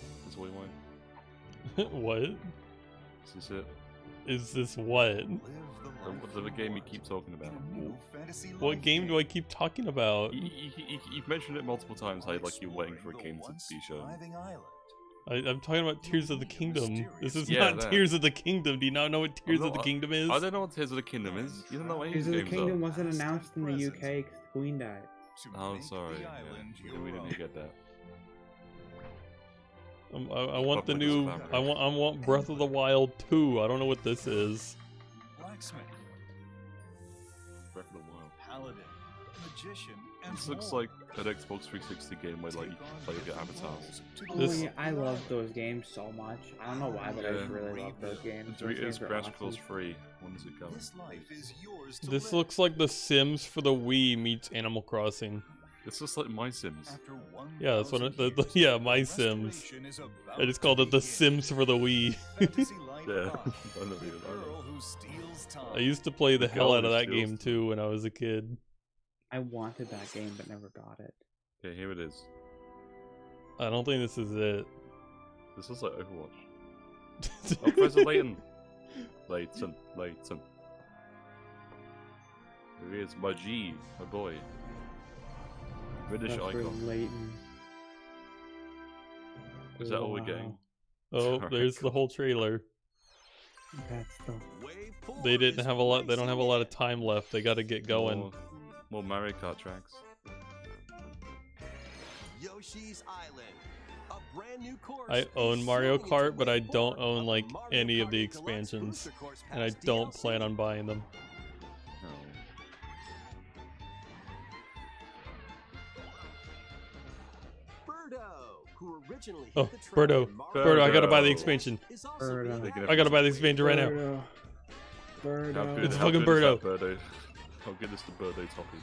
Is this what you want? What? Is this it? Is this what? The game you keep talking about. What game do I keep talking about? You've mentioned it multiple times, how like you're waiting for a game to be shown. I'm talking about Tears of the Kingdom. This is Yeah, not that. Tears of the Kingdom. Do you not know what Tears of the not- Kingdom is? I don't know what Tears of the Kingdom is. You don't know what any Tears of the games Kingdom are. wasn't announced in the UK because the Queen died. Oh, sorry. Yeah. We didn't get that. I want the Public new. collaboration. I want Breath of the Wild 2. I don't know what this is. Blacksmith, Breath of the Wild. paladin, magician, and This looks more. like an Xbox 360 game where like you play your avatars. Oh This- yeah, I love those games so much. I don't know why, but I just Yeah. really love those games. The Those Doritos games are Crash awesome. Course Free. When does it go? This life is yours to This live. looks like The Sims for the Wii meets Animal Crossing. It's just like My Sims. After Yeah, that's what 1,000 it- years, yeah, My the Sims. restoration is about I just called to it The begin. Sims for the Wii. Fantasy Life Yeah, Five, I know the you- I know. girl who steals time. I used to play the The hell girl out of who that steals game too when I was a kid. I wanted that game, but never got it. Okay, here it is. I don't think this is it. This looks like Overwatch. Oh, Professor Layton. Layton. Here he is, my G, my boy. British Professor icon. Layton. Is that all we're Wow. getting? Oh, Alright, there's the cool. whole trailer. That's the Wave 4 They didn't is have a lot. They don't have a lot of racing time left. They got to get going. More Mario Kart tracks. in. Yoshi's Island. A brand new course I is own Mario showing into Kart, but I Wave don't 4 own of like the Mario any of the Kart Deluxe expansions, Booster Course and I Pass don't DLC. plan on buying them. No. Birdo, who originally hit Oh, the trail Birdo, in Mario Birdo, I gotta buy the Birdo. expansion. is also Birdo. being They can added I gotta buy the to expansion right now. Birdo. How Birdo. good, It's how fucking good is that Birdo. Birdo? How good is the Birdo topping?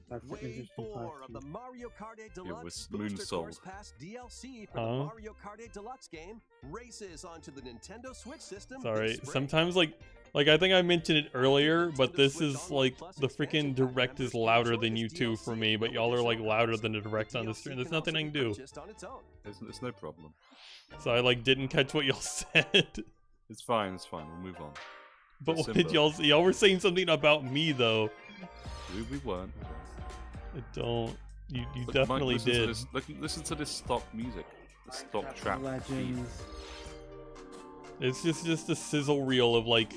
That's an Wave interesting 4 of the question. Mario Kart 8 Deluxe with Moon Booster Soul. Course Pass DLC for Huh? the Mario Kart 8 Deluxe game races onto the Nintendo Switch system. Sorry. this spring. Sometimes like I think I mentioned it earlier, but this is like the freaking direct is louder than you two for me, but y'all are like louder than the direct on the stream. There's nothing I can do. It's no problem. So I like didn't catch what y'all said. It's fine, we'll move on. But It's what did simple. y'all were saying something about me though. We weren't. I don't. You Look, Mike, definitely listen to did. this- listen to this stock music. The stock trap beat. Legends. It's just a sizzle reel of like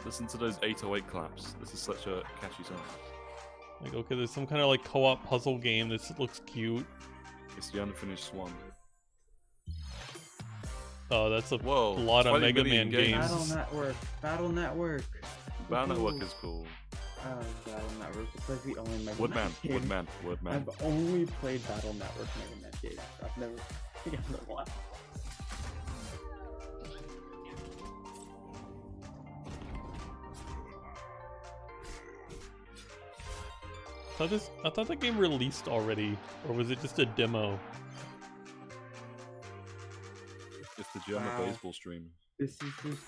Listen to those 808 claps. This is such a catchy song. okay, there's some kind of like co-op puzzle game. This looks cute. It's the unfinished swan. Oh, that's a Whoa, lot of 20 Mega million Man games. Battle Network. Battle Network. Battle Network Woohoo. is cool. Battle Network. It's like the only Mega Woodman, Man game. Woodman. I've only played Battle Network Mega Man games. I've never played the other one. I thought that game released already, or was it just a demo? It's the German Wow. baseball stream. This is just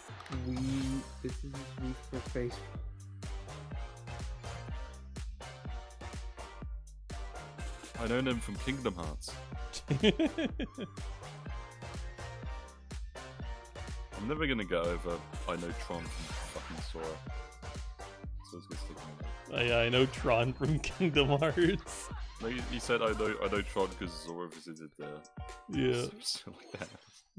Wii. This is just Wii for face. I know them from Kingdom Hearts. I'm never gonna get over I know Tron from fucking Sora. So it's gonna stick in my head. I know Tron from Kingdom Hearts. No, you said I know Tron because Zora visited there. Yeah, Something like that.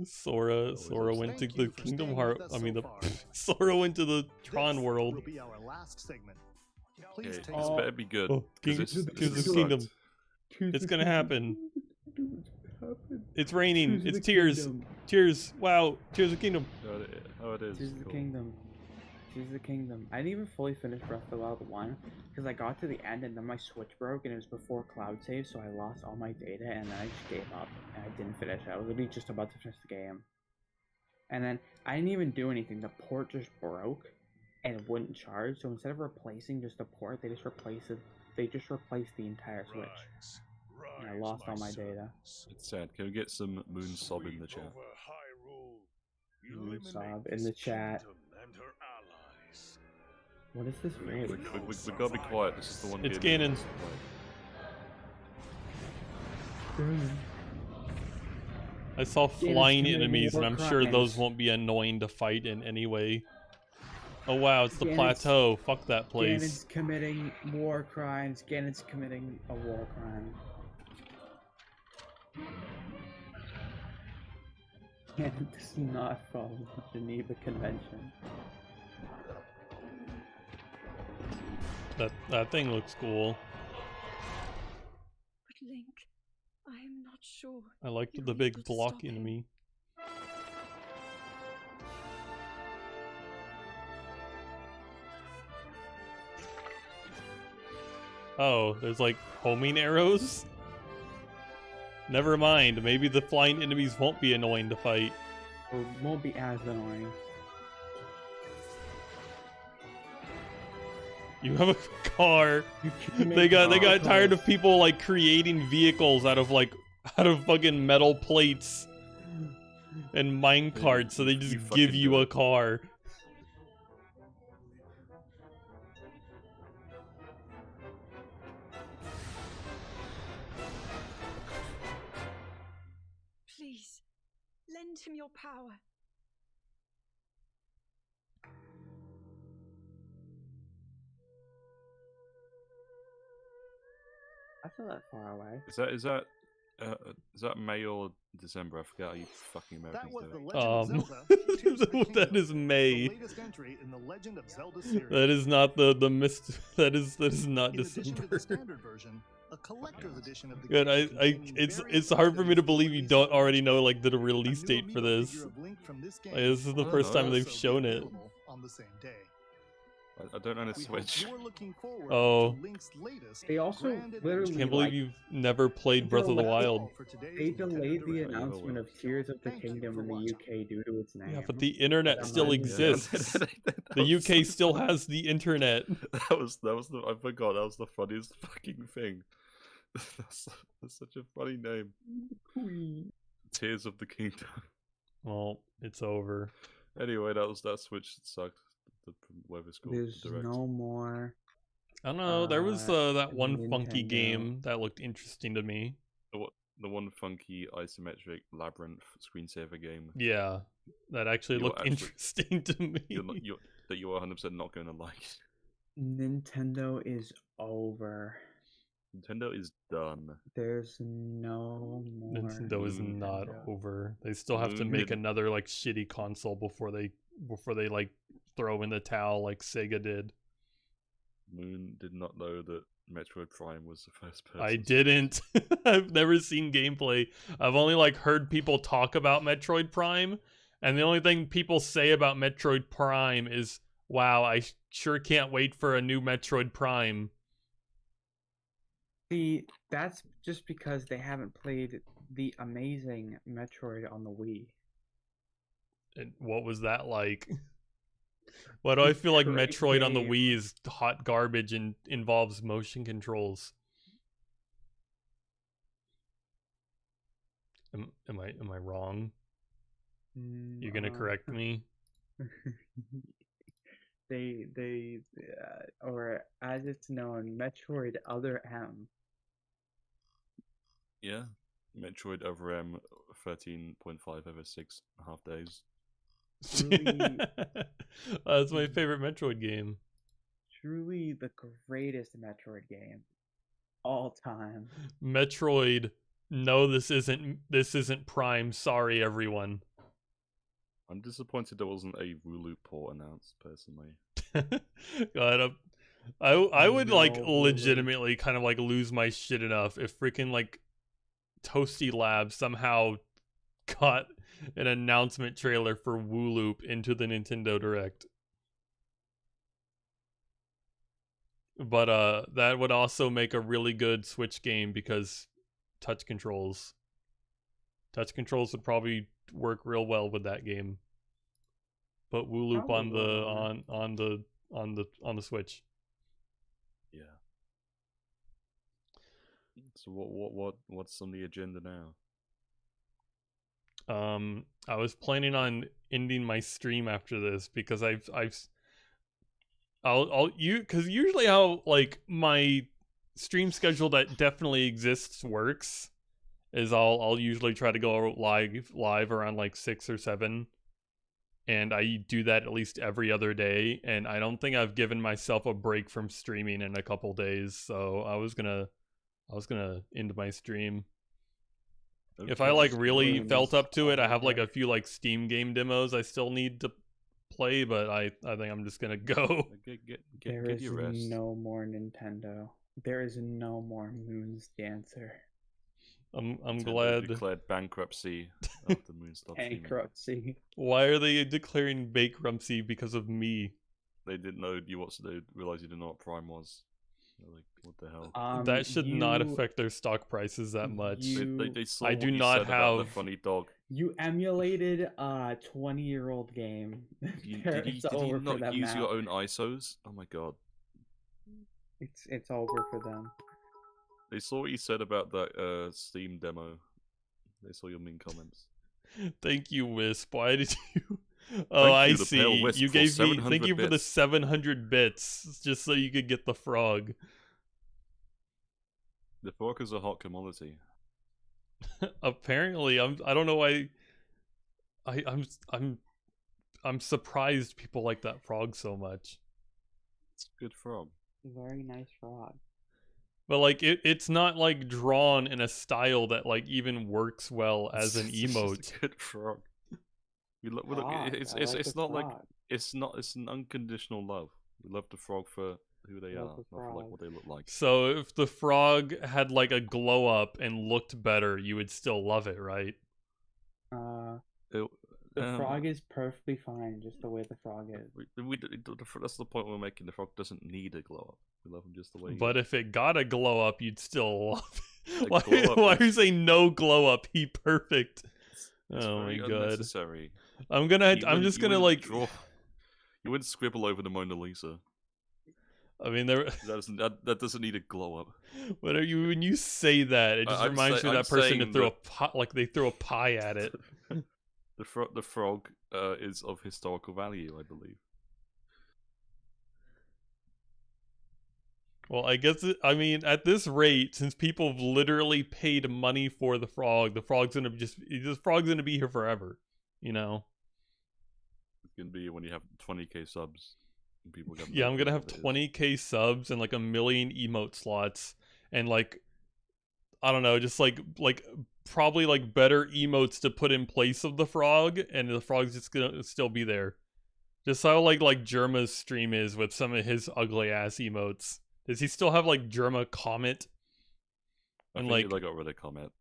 Sora went to Thank the you for Kingdom staying Heart. with us I mean, so the far. Sora went to the Tron This world. will be our last segment. Please Okay, take this Oh. better be good. Oh, 'cause King- this Tears is of the Kingdom. sucked. It's gonna happen. Happen. It's raining. Tears of It's the tears. Kingdom. Tears. Wow. Tears of Kingdom. How it is. Tears of the cool. Kingdom. Tears of the Kingdom. I didn't even fully finish Breath of the Wild 1 because I got to the end and then my Switch broke and it was before cloud save, so I lost all my data and then I just gave up and I didn't finish it. I was literally just about to finish the game. And then I didn't even do anything. The port just broke and it wouldn't charge, so instead of replacing just the port, they just replaced the entire Switch. And I lost all my data. It's sad. Can we get some Moon Sob in the chat? Moon Sob in the chat. What is this We raid? gotta be quiet. This is the one. It's game Ganon. we play. I saw Ganon's flying committing enemies, and war I'm sure those crimes. won't be annoying to fight in any way. Oh wow, it's the Ganon's- plateau. Fuck that place. Ganon's committing war crimes. Ganon's committing a war crime. Ganon does not follow the Geneva Convention. That thing looks cool. But Link, I am not sure. I like You're the able big to block stop him. Oh, there's like homing arrows? Never mind, maybe the flying enemies won't be annoying to fight. Or won't be as annoying. You have a car. You can They make got tired cars. of people like creating vehicles out of fucking metal plates and mine carts, so they just you give fucking you do a it. car. Please, lend him your power. I feel that far away. Is that May or December? I forget how you fucking Americans That was do The it. Legend of Zelda. Tears of the That Kingdom, is May. The latest entry in the Legend of Zelda series. That is not the mist. That is not In addition to December. the standard version, a collector's edition of the Good. game It's contains hard for me to various believe you release don't of already know Link. like the A release new date for amiibo this. figure of Link from this game Like, this is the Oh, first time no. they've will also shown be it. available on the same day. I don't own a We Switch. hope you're looking forward Oh. to Link's latest They also grand literally adventure. Can't believe like, you've never played Breath of the delayed- Wild. For today's They Nintendo delayed the Direct. announcement of Tears of the Thank you Kingdom for in the watching. UK due to its name. Yeah, but the internet That still reminds me. exists. The UK still has the internet. That was the I forgot that was the funniest fucking thing. that's such a funny name. Tears of the Kingdom. Well, it's over. Anyway, that Switch sucked. Whatever it's called. There's Direct. no more. I don't know. There was that one funky Nintendo. game that looked interesting to me. The one funky isometric labyrinth screensaver game Yeah, that actually You're looked actually- interesting to me. that you're 100% not going to like. Nintendo is over. Nintendo is done. There's no more. Nintendo is not Nintendo. over. They still have to Moon make didn't- another like shitty console before they like throw in the towel like Sega did. Moon did not know that Metroid Prime was the first person. I didn't. I've never seen gameplay. I've only like heard people talk about Metroid Prime, and the only thing people say about Metroid Prime is, "Wow, I sure can't wait for a new Metroid Prime." See, that's just because they haven't played the amazing Metroid on the Wii. And what was that like? Why do I feel like Great Metroid on the game. Wii is hot garbage and involves motion controls? Am I wrong? You're gonna correct me? Or as it's known, Metroid Other M. Yeah. Metroid over M 13.5 over 6.5 days. Really- That's my favorite Metroid game. Truly the greatest Metroid game all time. Metroid. No, this isn't Prime. Sorry, everyone. I'm disappointed there wasn't a Wooloop port announced, personally. God, I would like No, legitimately kind of like lose my shit enough if freaking like Toasty Labs somehow got an announcement trailer for Wooloop into the Nintendo Direct. But that would also make a really good Switch game because touch controls would probably work real well with that game. But Wooloop Probably will, on the Switch. Yeah. So what's on the agenda now? I was planning on ending my stream after this because because usually how like my stream schedule that definitely exists works is I'll usually try to go live around like 6 or 7, and I do that at least every other day, and I don't think I've given myself a break from streaming in a couple days, so I was gonna end my stream. If I like really Streams felt up to it, I all have like day. a few like Steam game demos I still need to play, but I think I'm just gonna go. There Get is your rest. no more Nintendo. There is no more MoonsDancer. I'm Nintendo glad. declared bankruptcy after Moon stopped streaming. Bankruptcy. Why are they declaring bankruptcy because of me? They didn't know they realized you didn't know what Prime was. Like, what the hell? That should not affect their stock prices that much. They saw I what do you not said about the have- funny dog. You emulated a 20-year-old game. Did It's you over for not them use now. your own ISOs? Oh my god. It's over for them. They saw what you said about that Steam demo. They saw your mean comments. Thank you, Wisp. Why did you? Oh, Thank I you, the Pale see. Wisp, You for gave me. Thank 700 you for the bits. 700 bits, just so you could get the frog. The frog is a hot commodity. Apparently, I don't know why. I'm surprised people like that frog so much. It's a good frog. Very nice frog. But like it's not like drawn in a style that like even works well as an It's just emote. a good frog. You look, look, Frog. it's I like it's the not like frog. it's an unconditional love. We love the frog for who they Love are, the not for like frog. what they look like. So if the frog had like a glow up and looked better, you would still love it, right? The frog is perfectly fine, just the way the frog is. That's the point we're making. The frog doesn't need a glow up. We love him just the way he But is. if it got a glow up, you'd still love it. A glow up Why are you is- saying no glow up? He perfect. It's Oh my very god. unnecessary. I'm just gonna wouldn't like draw. You wouldn't scribble over the Mona Lisa. I mean there That doesn't need a glow up. what are you when you say that, it just reminds me of that person to throw a pot like they throw a pie at it. The frog is of historical value, I believe. Well, I guess I mean at this rate, since people have literally paid money for the frog's gonna be here forever, you know. It's gonna be when you have 20k subs. And people get Yeah, I'm gonna have what it is. 20k subs and like 1,000,000 emote slots, and like I don't know, just like probably like better emotes to put in place of the frog, and the frog's just gonna still be there. Just how like Germa's stream is with some of his ugly ass emotes. Does he still have like Germa Comet? I And think like they got rid of comment.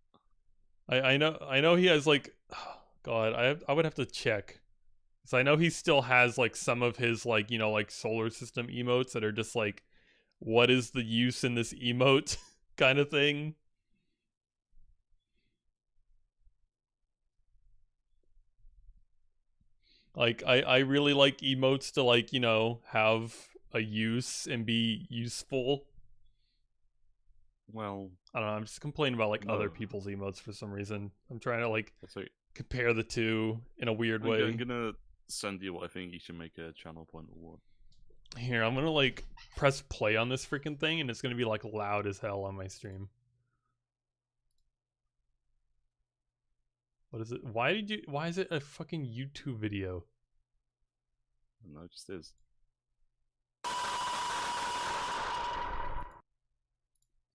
I know he has like God, I would have to check. So I know he still has like some of his like, you know, like solar system emotes that are just like, what is the use in this emote kind of thing. Like I really like emotes to like, you know, have a use and be useful. Well, I don't know, I'm just complaining about like other no. people's emotes for some reason. I'm trying to like that's right. compare the two in a weird way. I'm gonna send you what I think you should make a channel point award. Here, I'm gonna like press play on this freaking thing and it's gonna be like loud as hell on my stream. What is it? Why is it a fucking YouTube video? No, it just is.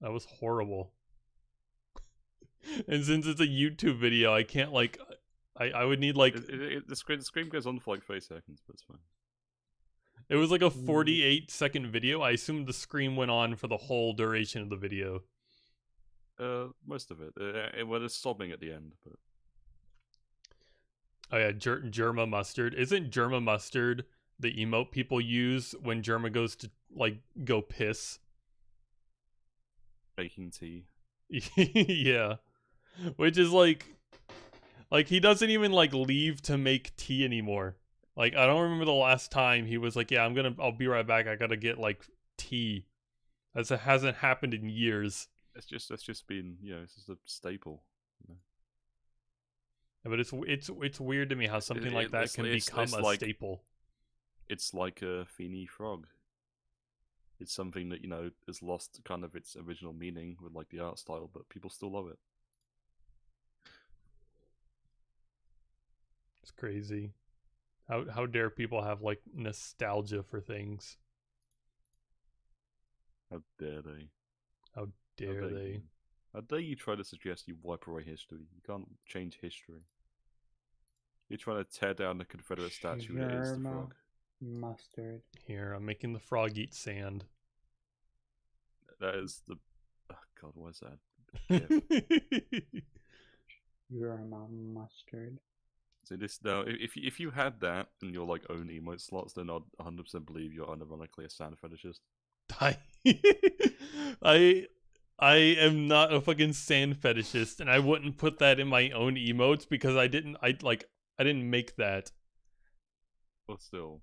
That was horrible. And since it's a YouTube video, I can't like I would need like The screen goes on for like 30 seconds, but it's fine. it was like a 48-second video. I assumed the screen went on for the whole duration of the video. Most of it. Well, there's sobbing at the end, but Oh yeah, Germa Mustard. Isn't Germa Mustard the emote people use when Germa goes to like go piss? baking tea. Yeah. Which is like he doesn't even like leave to make tea anymore. Like I don't remember the last time he was like, yeah, I'll be right back. I gotta get like tea. That hasn't happened in years. That's just been, you know, it's just a staple. You know? Yeah, but it's weird to me how something like that it's- can it's- become it's a like- staple. It's like a Feeny frog. It's something that, you know, has lost kind of its original meaning with like the art style, but people still love it. It's crazy. How dare people have like nostalgia for things? How dare they? How dare they? you? How dare you try to suggest you wipe away history? You can't change history. You're trying to tear down the Confederate statue that is the Germa frog. Mustard. Here, I'm making the frog eat sand. That is the... Oh god, what is that? Germa Mustard. So this now, if you had that in your like own emote slots, then I'd 100% believe you're unironically a sand fetishist. I I I am not a fucking sand fetishist, and I wouldn't put that in my own emotes because I didn't make that. But still,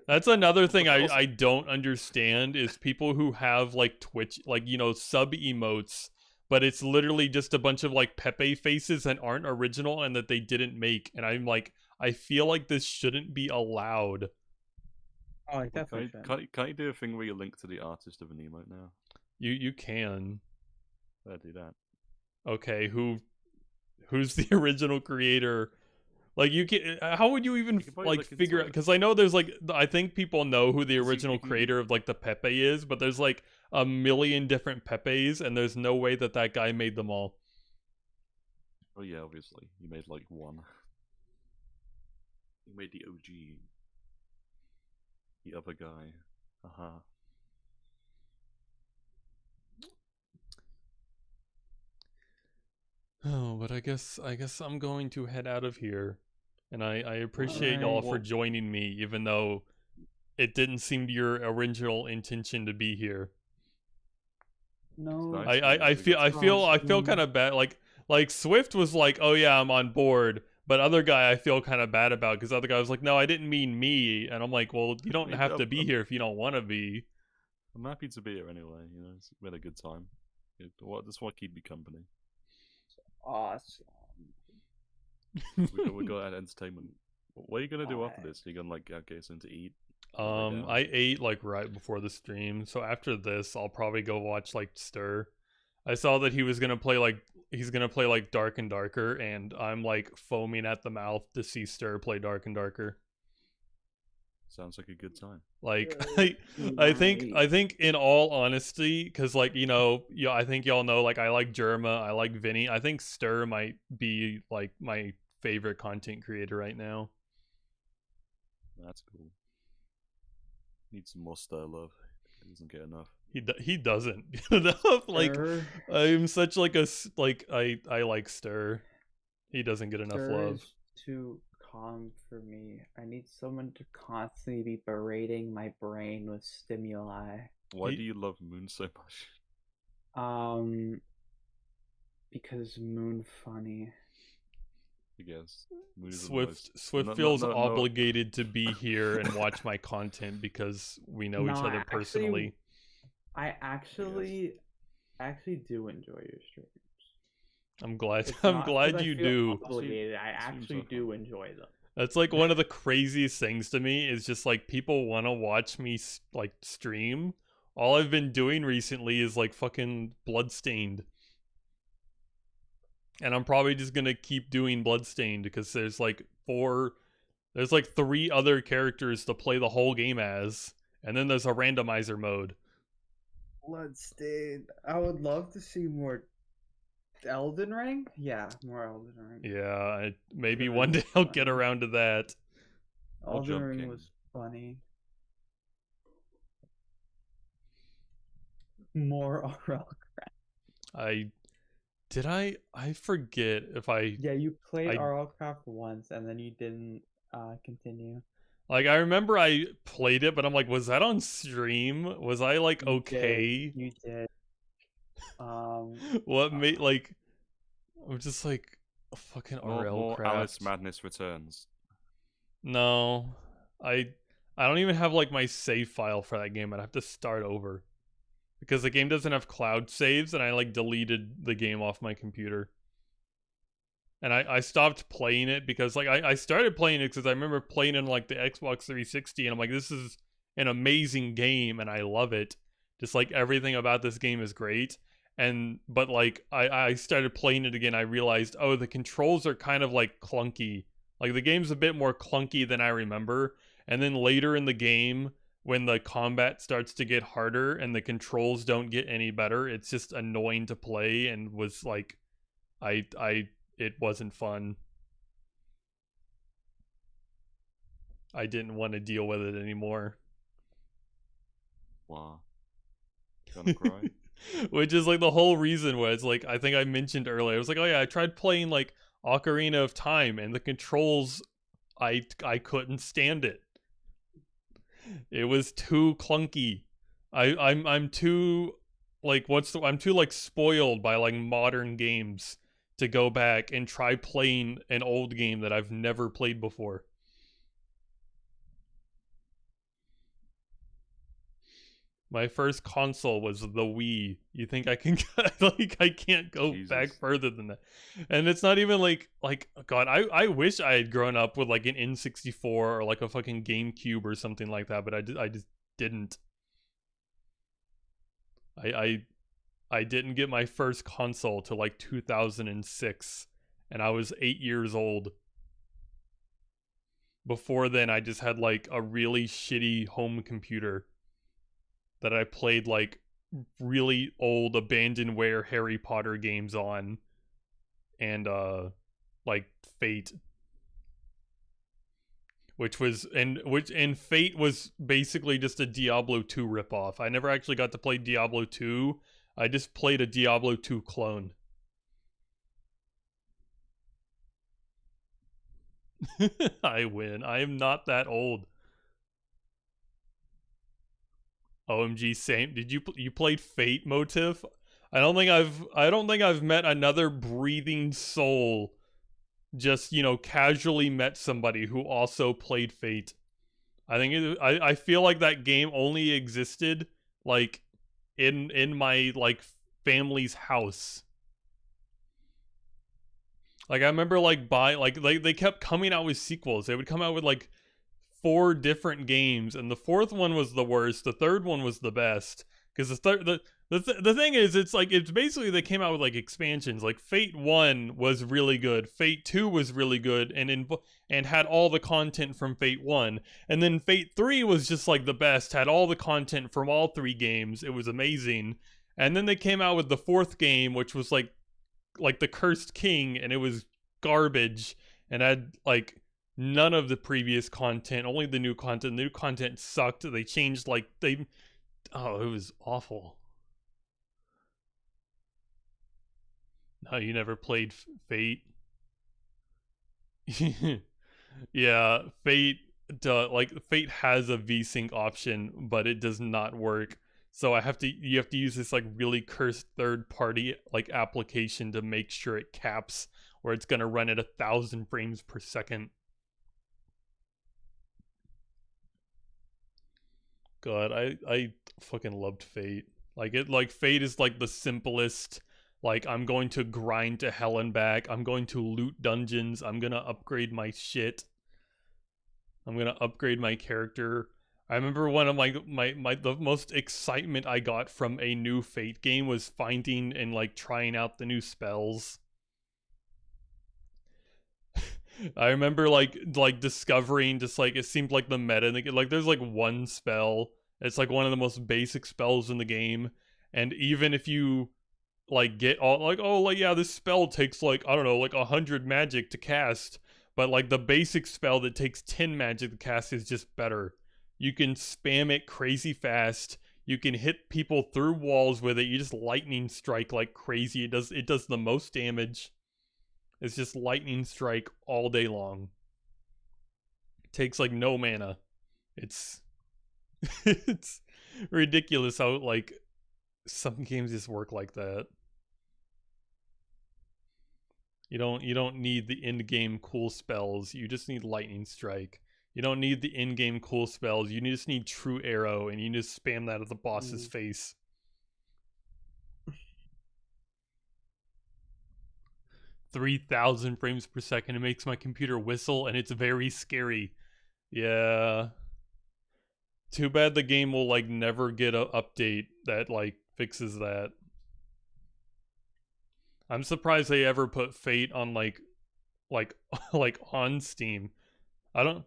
That's another thing But also- I don't understand is people who have like Twitch, like, you know, sub emotes, but it's literally just a bunch of like Pepe faces that aren't original and that they didn't make. And I'm like, I feel like this shouldn't be allowed. Oh, I well, definitely should. can't you do a thing where you link to the artist of an emote now? You can. Yeah, do that. Okay, who's the original creator? Like, you can, how would you even You can probably like look into figure out? it. Because I know there's like, I think people know who the 'Cause you original can- creator of like the Pepe is, but there's like a million different Pepes, and there's no way that that guy made them all. Oh yeah, obviously. You made like one. You made the OG. The other guy. Haha. Oh, but I guess I'm going to head out of here. And I appreciate y'all Alright. for joining me, even though it didn't seem to your original intention to be here. No. Nice. I feel kind of bad. Like Swift was like, oh yeah, I'm on board. But other guy I feel kind of bad about because other guy was like, no, I didn't mean me. And I'm like, well, you don't mean, have to be here if you don't want to be. I'm happy to be here anyway, you know, we had a good time. Just want to keep you company. Awesome. We got entertainment. What are you gonna do after this? Are you gonna like get something to eat? I ate like right before the stream, so after this I'll probably go watch like Stir. I saw that he's gonna play like Dark and Darker, and I'm like foaming at the mouth to see Stir play Dark and Darker. Sounds like a good time. Like I think in all honesty, because like, you know, yeah, I think y'all know like I like Jerma, I like Vinny. I think Stir might be like my favorite content creator right now. That's cool. Need some more Stir love. He doesn't get enough. He doesn't get enough. Like, Stir. I'm such like a like I like Stir. He doesn't get enough Stir love. is too calm for me. I need someone to constantly be berating my brain with stimuli. Why He- do you love Moon so much? Because Moon funny. I guess. Moon is the most... Swift No, no, feels no, no. obligated to be here and watch my content because we know each No, other personally. I actually do enjoy your streams. I'm glad. It's I'm not glad 'cause I you feel do. Obligated. I Seems actually so do fun. enjoy them. That's like one of the craziest things to me is just like people want to watch me like stream. All I've been doing recently is like fucking Bloodstained. And I'm probably just going to keep doing Bloodstained because there's like 3 other characters to play the whole game as, and then there's a randomizer mode. Bloodstained. I would love to see more Elden Ring. Yeah, more Elden Ring. Yeah, maybe Elden one Ring day was I'll get funny. around to that. Elden Jump Ring King. was funny. More RL. I forget if I Yeah, you played I- RL Craft once and then you didn't continue. like I remember I played it, but I'm like, was that on stream? Was I like You okay? did. You did. What made like I'm just like fucking More RL crap. Alice Madness returns. No. I don't even have like my save file for that game. I'd have to start over. Because the game doesn't have cloud saves and I like deleted the game off my computer. And I stopped playing it because like I started playing it because I remember playing it in like the Xbox 360 and I'm like, this is an amazing game and I love it. Just like everything about this game is great. But like I started playing it again, I realized, oh, the controls are kind of like clunky. Like the game's a bit more clunky than I remember. And then later in the game, when the combat starts to get harder and the controls don't get any better, it's just annoying to play and was like it wasn't fun. I didn't want to deal with it anymore. Wow. Gonna cry? Which is like the whole reason was like I think I mentioned earlier. I was like, oh yeah, I tried playing like Ocarina of Time and the controls I couldn't stand it. It was too clunky. I'm too like I'm too like spoiled by like modern games to go back and try playing an old game that I've never played before. My first console was the Wii. You think I can like I can't go back Jesus. further than that. And it's not even like God, I wish I had grown up with like an N64 or like a fucking GameCube or something like that, but I just didn't. I didn't get my first console till like 2006 and I was 8 years old. Before then I just had like a really shitty home computer that I played like really old abandonware Harry Potter games on, and like Fate, which Fate was basically just a Diablo 2 ripoff. I never actually got to play Diablo 2. I just played a Diablo 2 clone. I win. I am not that old. OMG, same. Did you played Fate, Motif? I don't think I've met another breathing soul just, casually met somebody who also played Fate. I feel like that game only existed like in my like family's house. Like I remember like they kept coming out with sequels. They would come out with like 4 different games, and the 4th one was the worst. The 3rd one was the best because the thing is, it's basically they came out with like expansions. Like Fate 1 was really good, Fate 2 was really good, and had all the content from Fate 1, and then Fate 3 was just like the best, had all the content from all 3 games. It was amazing, and then they came out with the 4th game, which was like the Cursed King, and it was garbage and had like none of the previous content, only the new content. The new content sucked. They changed it was awful. No, you never played Fate. Yeah, Fate Fate has a VSync option, but it does not work. So you have to use this like really cursed third party like application to make sure it caps, or it's gonna run at 1,000 frames per second. God, I fucking loved Fate. Fate is like the simplest. Like, I'm going to grind to hell and back. I'm going to loot dungeons. I'm gonna upgrade my shit. I'm gonna upgrade my character. I remember one of the most excitement I got from a new Fate game was finding and like trying out the new spells. I remember like discovering just like it seemed like the meta, like there's like one spell. It's like one of the most basic spells in the game, and even if you like get all like, oh, like yeah, this spell takes like, I don't know, like 100 magic to cast, but like the basic spell that takes 10 magic to cast is just better. You can spam it crazy fast. You can hit people through walls with it. You just lightning strike like crazy. It does the most damage. It's just lightning strike all day long. It takes like no mana. It's it's ridiculous how like some games just work like that. You don't need the in-game cool spells. You just need lightning strike. You don't need the in-game cool spells. You just need true arrow, and you just spam that at the boss's face. 3,000 frames per second. It makes my computer whistle, and it's very scary. Yeah. Too bad the game will like never get an update that like fixes that. I'm surprised they ever put Fate on like on Steam. I don't.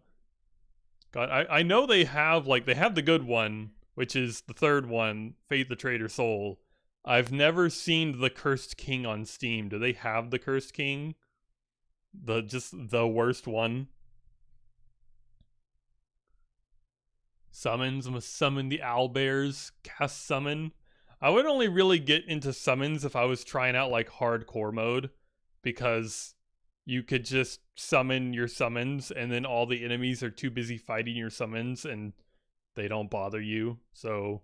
God, I know they have the good one, which is the 3rd one, Fate the Traitor Soul. I've never seen the Cursed King on Steam. Do they have the Cursed King? Just the worst one? Summons, must summon the owlbears, cast summon. I would only really get into summons if I was trying out like hardcore mode, because you could just summon your summons and then all the enemies are too busy fighting your summons and they don't bother you. So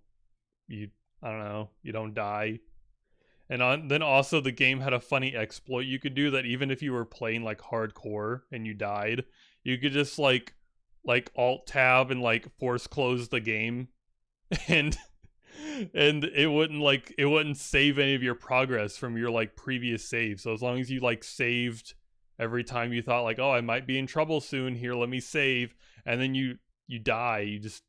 I don't know, you don't die. And then also the game had a funny exploit you could do that even if you were playing like hardcore and you died, you could just like alt tab and like force close the game and it wouldn't save any of your progress from your like previous save. So as long as you like saved every time you thought like, oh, I might be in trouble soon, here, let me save, and then you die, you just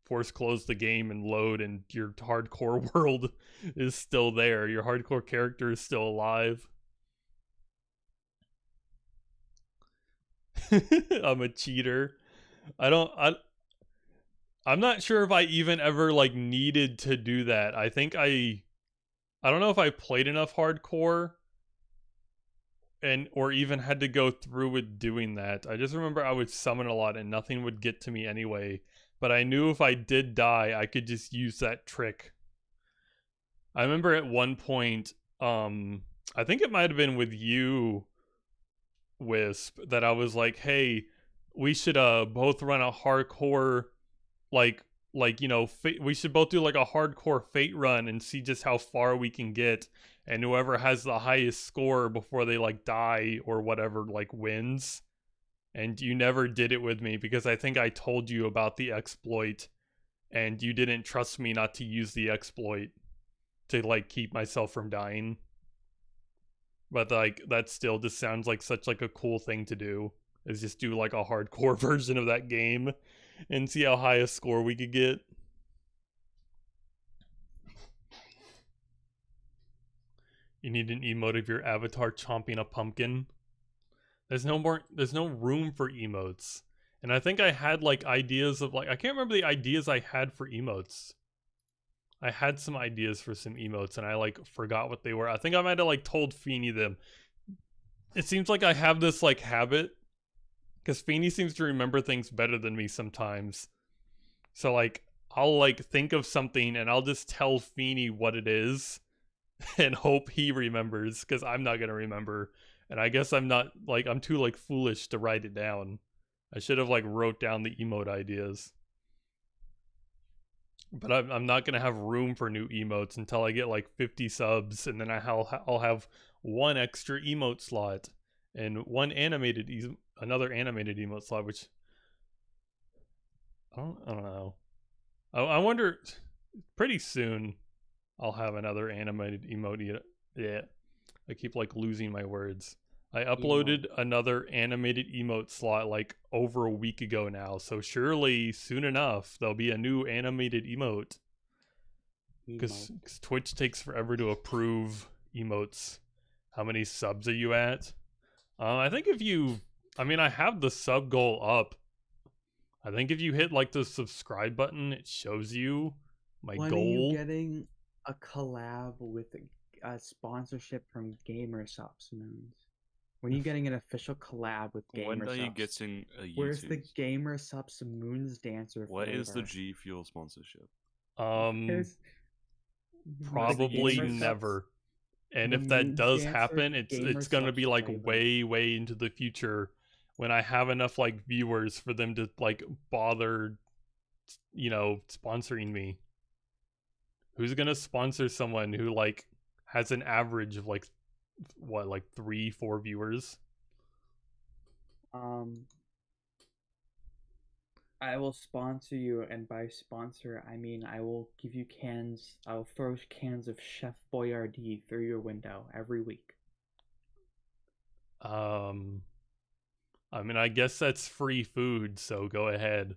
force close the game and load, and your hardcore world is still there. Your hardcore character is still alive. I'm a cheater. I'm not sure if I even ever like needed to do that. I think I don't know if I played enough hardcore and or even had to go through with doing that. I just remember I would summon a lot and nothing would get to me anyway. But I knew if I did die, I could just use that trick. I remember at one point, I think it might have been with you, Wisp, that I was like, hey, we should both run a hardcore like we should both do like a hardcore fate run and see just how far we can get, and whoever has the highest score before they like die or whatever like wins. And you never did it with me because I think I told you about the exploit and you didn't trust me not to use the exploit to like keep myself from dying. But like that still just sounds like such like a cool thing to do, is just do like a hardcore version of that game and see how high a score we could get. You need an emote of your avatar chomping a pumpkin. There's no room for emotes. And I think I had like ideas of like, I can't remember the ideas I had for emotes. I had some ideas for some emotes and I like forgot what they were. I think I might have like told Feeny them. It seems like I have this like habit, because Feeny seems to remember things better than me sometimes. So like I'll like think of something and I'll just tell Feeny what it is and hope he remembers, because I'm not gonna remember. And I guess I'm not like, I'm too like foolish to write it down. I should have like wrote down the emote ideas. But I'm not gonna have room for new emotes until I get like 50 subs, and then I'll have one extra emote slot and one another animated emote slot, which I don't know. I wonder, pretty soon I'll have another animated emote. Yeah, I keep like losing my words. I uploaded another animated emote slot like over a week ago now, so surely soon enough there'll be a new animated emote. Because Twitch takes forever to approve emotes. How many subs are you at? I think if you, I mean, I have the sub goal up. I think if you hit like the subscribe button, it shows you my When goal. are you getting a collab with a sponsorship from GamerSupps, Moons? When are you getting an official collab with GamerSupps? When are you getting a YouTube? Where's the GamerSupps MoonsDancer What flavor? is the G Fuel sponsorship? Probably never. And if that does happen, it's gonna be like way into the future, when I have enough like viewers for them to like bother, sponsoring me. Who's gonna sponsor someone who like has an average of like 3-4 viewers? I will sponsor you, and by sponsor I mean I will give you cans. I'll throw cans of Chef Boyardee through your window every week. I mean, I guess that's free food, so go ahead.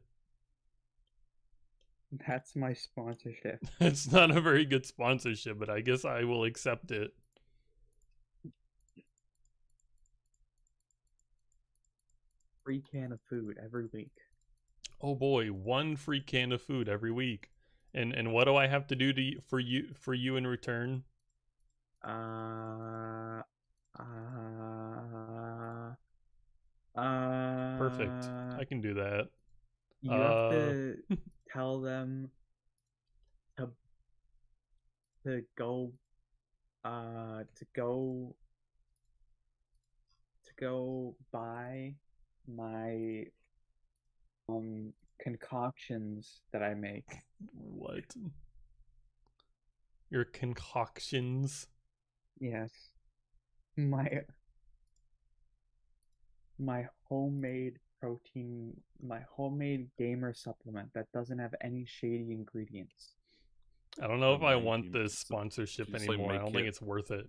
That's my sponsorship. It's not a very good sponsorship, but I guess I will accept it. Free can of food every week. Oh boy, one free can of food every week. And what do I have to do for you in return? Perfect. I can do that. You have to tell them to go buy my concoctions that I make. What? Your concoctions. Yes. My homemade protein, my homemade gamer supplement that doesn't have any shady ingredients. I don't know if I Make want you- this so- sponsorship just, like, anymore. I make don't think it- it's worth it.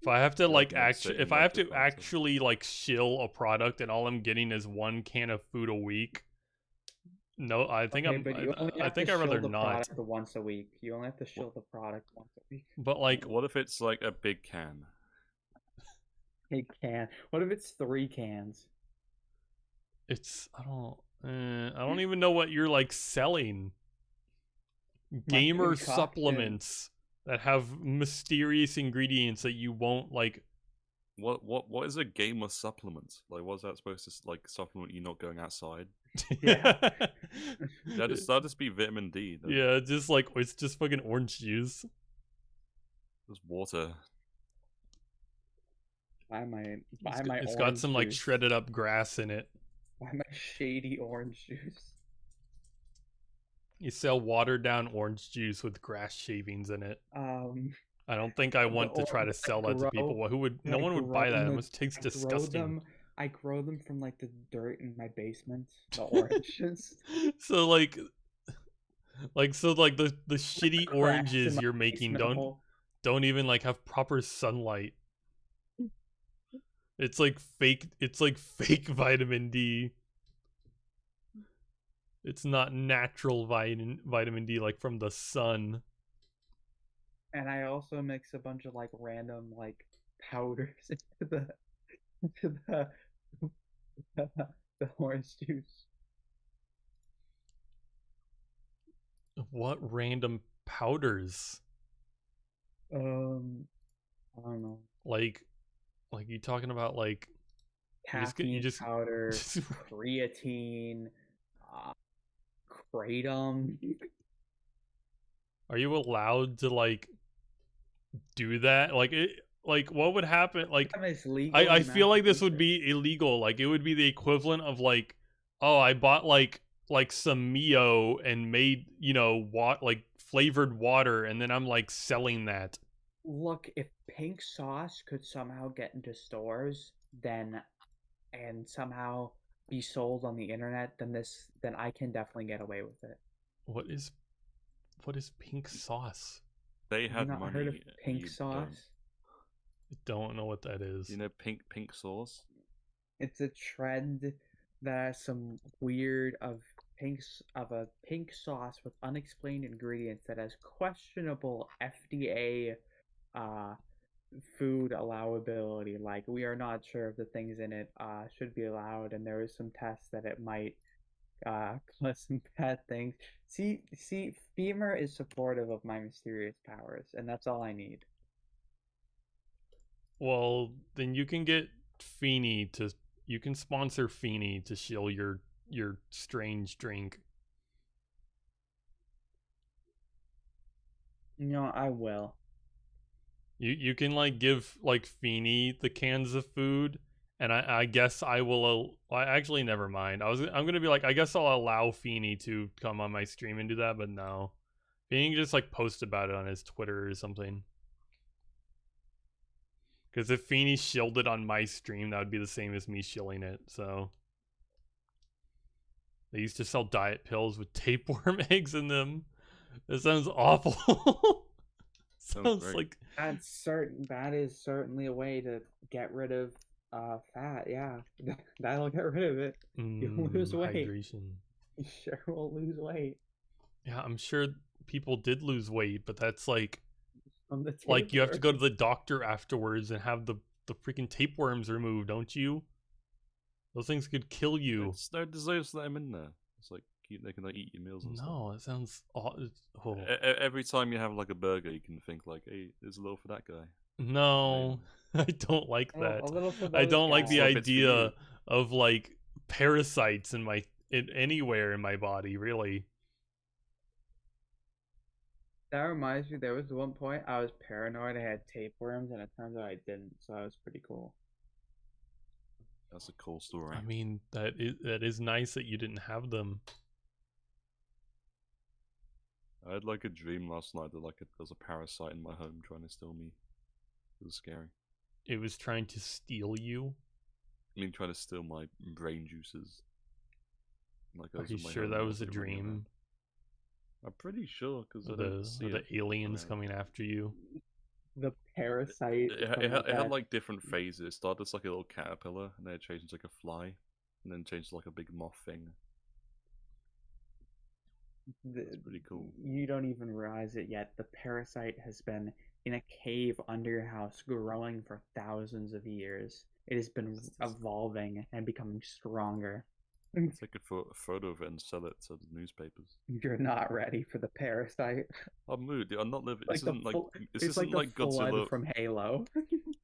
If I have to Yeah, like like, actually, sit if in, I like, have the to fountain. actually like shill a product and all I'm getting is 1 can of food a week, no, I think Okay, but you only I have think to I'd rather shill the not. product once a week. You only have to shill the product once a week. But like, What if it's like a big can? A can. What if it's 3 cans? it's I don't even know what you're like selling. Gamer concoction. supplements that have mysterious ingredients that you won't like. What is a gamer supplement? Like, what's that supposed to like supplement you not going outside? Yeah. That'd just be vitamin D. Though. Yeah, just like it's just fucking orange juice. Just water. Buy my It's got orange some like juice. shredded up grass in it. Buy my shady orange juice. You sell watered down orange juice with grass shavings in it. I don't think I want to try to sell that to people. Who would? No one would buy that. It must taste disgusting. I grow them from like the dirt in my basement. The oranges. So like the shitty Cracks oranges in my you're making basement hole. don't even like have proper sunlight. It's like fake vitamin D. It's not natural vitamin D like from the sun. And I also mix a bunch of like random like powders into the the orange juice. What random powders? I don't know. Like you talking about like Caffeine powder, creatine, kratom. Are you allowed to like do that? Like it like what would happen? Like I feel like this would be illegal. Like it would be the equivalent of like, oh, I bought like some Mio and made, like flavored water and then I'm like selling that. Look, if pink sauce could somehow get into stores, then and somehow be sold on the internet, then I can definitely get away with it. What is pink sauce? They had not money. heard of pink you sauce? I don't know what that is. You know pink sauce? It's a trend that has some weird of a pink sauce with unexplained ingredients that has questionable FDA food allowability. Like, we are not sure if the things in it should be allowed, and there is some tests that it might cause some bad things. See, Femur is supportive of my mysterious powers, and that's all I need. Well, then you can get you can sponsor Feeney to shill your strange drink. I will. You can like give like Feeney the cans of food, and I guess I will. Actually, never mind. I'm gonna be like, I guess I'll allow Feeney to come on my stream and do that, but no, Feeney can just like post about it on his Twitter or something. Because if Feeney shilled it on my stream, that would be the same as me shilling it. So they used to sell diet pills with tapeworm eggs in them. That sounds awful. Sounds like that is certainly a way to get rid of fat. Yeah, that'll get rid of it. You'll lose weight. Hydration. You sure will lose weight. Yeah, I'm sure people did lose weight, but that's like From the like you have to go to the doctor afterwards and have the freaking tapeworms removed, don't you? Those things could kill you. Just let them in there. It's like they can like eat your meals and stuff. No, that sounds oh. Every time you have like a burger, you can think like, hey, there's a little for that guy. No, I don't like that. A little for I those don't like the guys. idea of like parasites anywhere in my body, really. That reminds me, there was one point I was paranoid I had tapeworms, and it turns out I didn't, so that was pretty cool. That's a cool story. I mean, that is nice that you didn't have them. I had like a dream last night that there's a parasite in my home trying to steal me. It was scary. It was trying to steal you. I mean, trying to steal my brain juices. Like I Are was you in my sure home, that I was a wasn't running dream? around. I'm pretty sure because I Are don't the, see are the it aliens around. coming after you? The parasite. It had like different phases. It started as like a little caterpillar, and then it changed into like a fly, and then changed to like a big moth thing. It's pretty cool. You don't even realize it yet. The parasite has been in a cave under your house growing for thousands of years. It has been evolving and becoming stronger. Take a photo of it and sell it to the newspapers. You're not ready for the parasite. I'm mood. I'm not living. Like This isn't like this it's isn't like the flood Godzilla from Halo.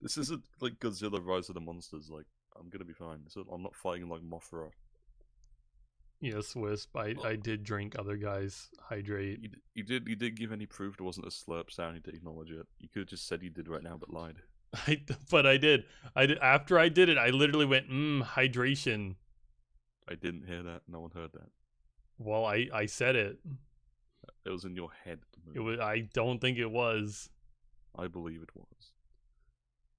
This isn't like Godzilla Rise of the Monsters. Like I'm gonna be fine. I'm not fighting like Mothra. Yes, Wisp. I did drink other guys' hydrate. You did give any proof there wasn't a slurp sound. You did acknowledge it. You could have just said you did right now, but lied. But I did. After I did it, I literally went, hydration. I didn't hear that. No one heard that. Well, I said it. It was in your head. It was. I don't think it was. I believe it was.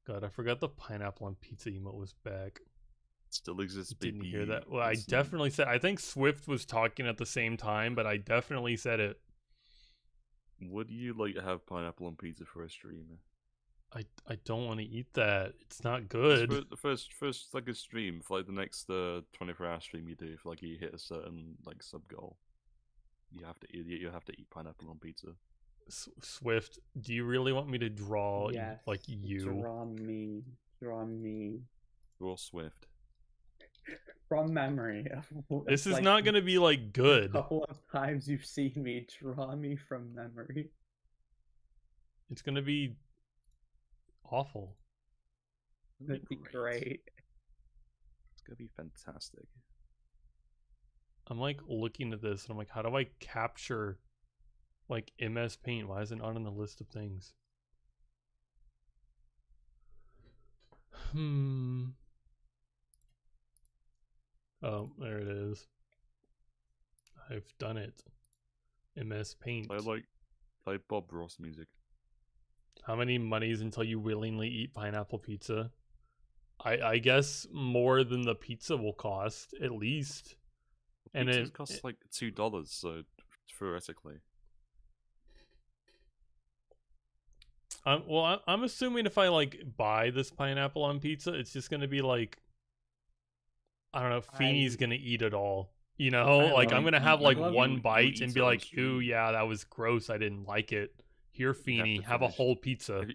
God, I forgot the pineapple on pizza emote was back. Still exists. Didn't baby. hear that. Well, I definitely said. I think Swift was talking at the same time, but I definitely said it. Would you like to have pineapple on pizza for a stream? I don't want to eat that. It's not good. The first like a stream for like the next 24-hour stream you do, if like you hit a certain like sub goal, you have to eat pineapple on pizza. Swift, do you really want me to draw Yes. like you? Draw me. Draw Swift. From memory. This is not going to be like good. A couple of times you've seen me. Draw me from memory. It's going to be awful. That'd be great. It's gonna be fantastic. I'm like looking at this and I'm like, how do I capture like MS Paint? Why is it not on the list of things? Oh, there it is. I've done it. MS Paint. I like Bob Ross music. How many monies until you willingly eat pineapple pizza? I guess more than the pizza will cost, at least. And it costs like $2, so theoretically. Well, I'm assuming if I like buy this pineapple on pizza, it's just gonna be like, I don't know, Feeney's gonna eat it all. You know, like I'm gonna have like one bite and be like, ooh, yeah, that was gross. I didn't like it. Here, Feeney, have a whole pizza.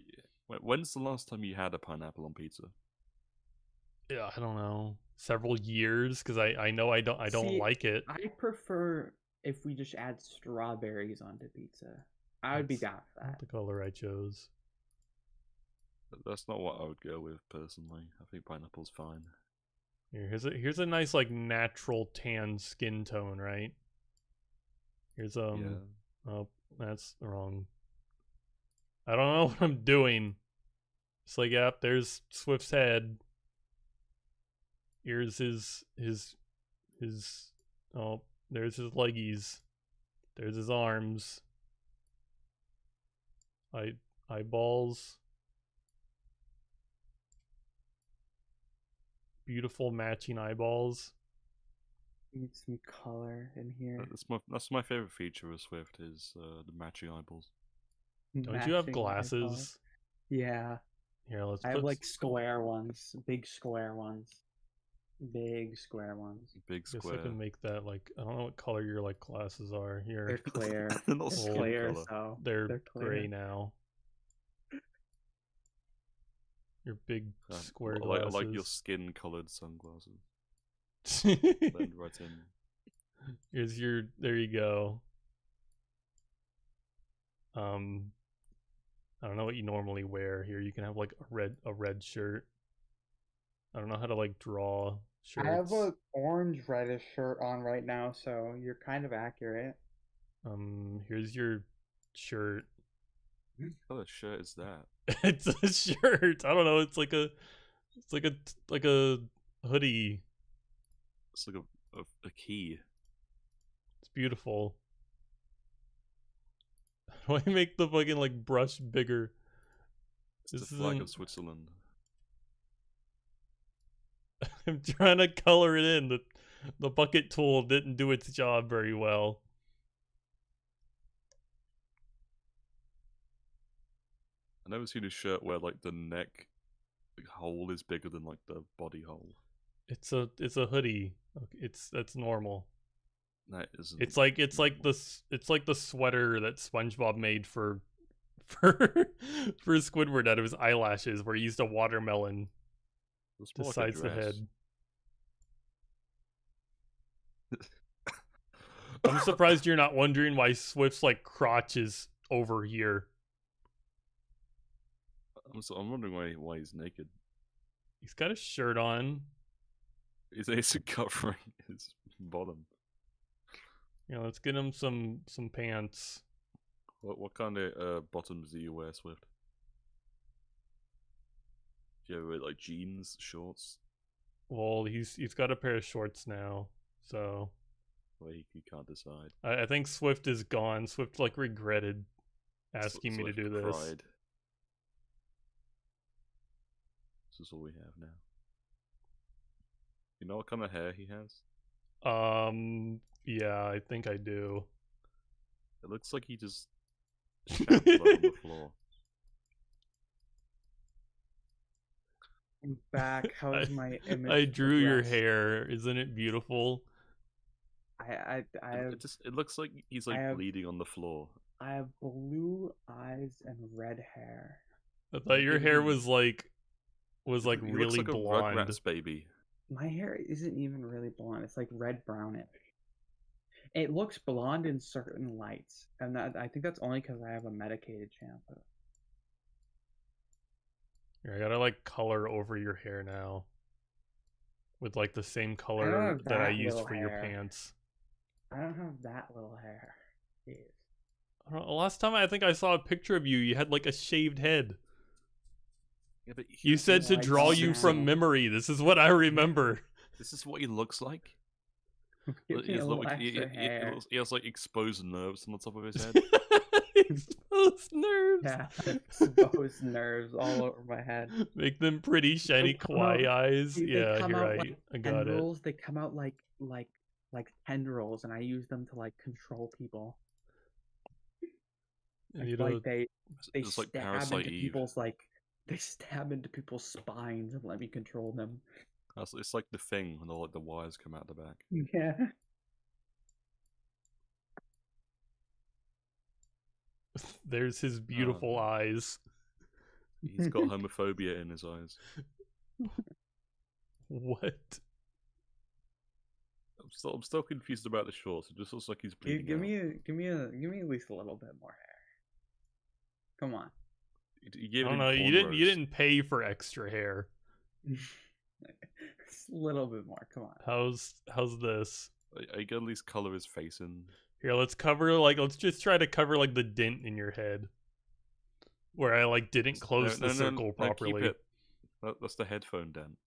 When's the last time you had a pineapple on pizza? Yeah, I don't know. Several years, because I know I don't like it. I prefer if we just add strawberries onto pizza. I would be down for that. The color I chose. That's not what I would go with personally. I think pineapple's fine. Here's a nice like natural tan skin tone, right? Here's Oh, that's wrong. I don't know what I'm doing. It's like, yep, there's Swift's head. Here's his oh, there's his leggies. There's his arms. Eyeballs. Beautiful matching eyeballs. Need some color in here. That's my favorite feature of Swift is the matching eyeballs. Don't you have glasses? Eyeballs. Yeah. Here, I have like square ones, big square ones. Big square ones. Big square. I guess I can make that like, I don't know what color your like glasses are here. They're clear. They're not They're clear, so they're clear. gray now. Your big square glasses. I like your skin colored sunglasses. Blend right in. Here's your, there you go. I don't know what you normally wear here. You can have like a red shirt. I don't know how to like draw shirts. I have an orange reddish shirt on right now, so you're kind of accurate. Here's your shirt. What kind of shirt is that? It's a shirt. I don't know. It's like a hoodie. It's like a key. It's beautiful. Why make the fucking like brush bigger? It's the This flag isn't- of Switzerland. I'm trying to color it in. The bucket tool didn't do its job very well. I've never seen a shirt where like the neck hole is bigger than like the body hole. It's a hoodie. That's normal. That isn't. It's like the sweater that SpongeBob made for for Squidward out of his eyelashes, where he used a watermelon It's to more like a sides the dress. head. I'm surprised you're not wondering why Swift's like crotch is over here. I'm wondering why he's naked. He's got a shirt on. He's covering his bottom. You know, let's get him some pants. What kind of bottoms do you wear, Swift? Do you ever wear like jeans, shorts? Well, he's got a pair of shorts now, so Where he can't decide. I think Swift is gone. Swift like regretted asking me to Swift do this. cried. This is all we have now. You know what kind of hair he has? Yeah, I think I do. It looks like he just shat blood on the floor. I'm back. How's my image? I drew your progressed? hair. Isn't it beautiful? I have It looks like he's like I have- bleeding on the floor. I have blue eyes and red hair. I thought your hair was like He looks really like a blonde. Rugrats baby. My hair isn't even really blonde. It's like red brownish. It looks blonde in certain lights, and I think that's only because I have a medicated shampoo. Here, I gotta like color over your hair now. With like the same color have that I that used little for your hair. pants. I don't have that little hair. Jeez. I don't know, last time I think I saw a picture of you, you had like a shaved head. Yeah, but You said to like draw you that. from memory. This is what I remember. This is what he looks like. Give me a little extra He hair. he has like exposed nerves on the top of his head. Exposed nerves. Yeah, exposed nerves all over my head. Make them pretty shiny come out- kawaii eyes. They Yeah, come you're out right. like I got it. tendrils. They come out like tendrils, and I use them to like control people. And I you feel know, like they It's like stab Parasite into Eve. people's they stab into people's spines and let me control them. It's like the Thing when all the wires come out the back. Yeah. there's his beautiful eyes. He's got homophobia in his eyes. What? I'm still confused about the shorts. It just looks like he's bleeding Give out. give me at least a little bit more hair. Come on. You I gave don't him know. You cornrows. didn't pay for extra hair. Just a little bit more. Come on. How's this? I can at least color his face in. Here, let's just try to cover like the dent in your head. Where I like didn't close the circle properly. Keep it. That's the headphone dent.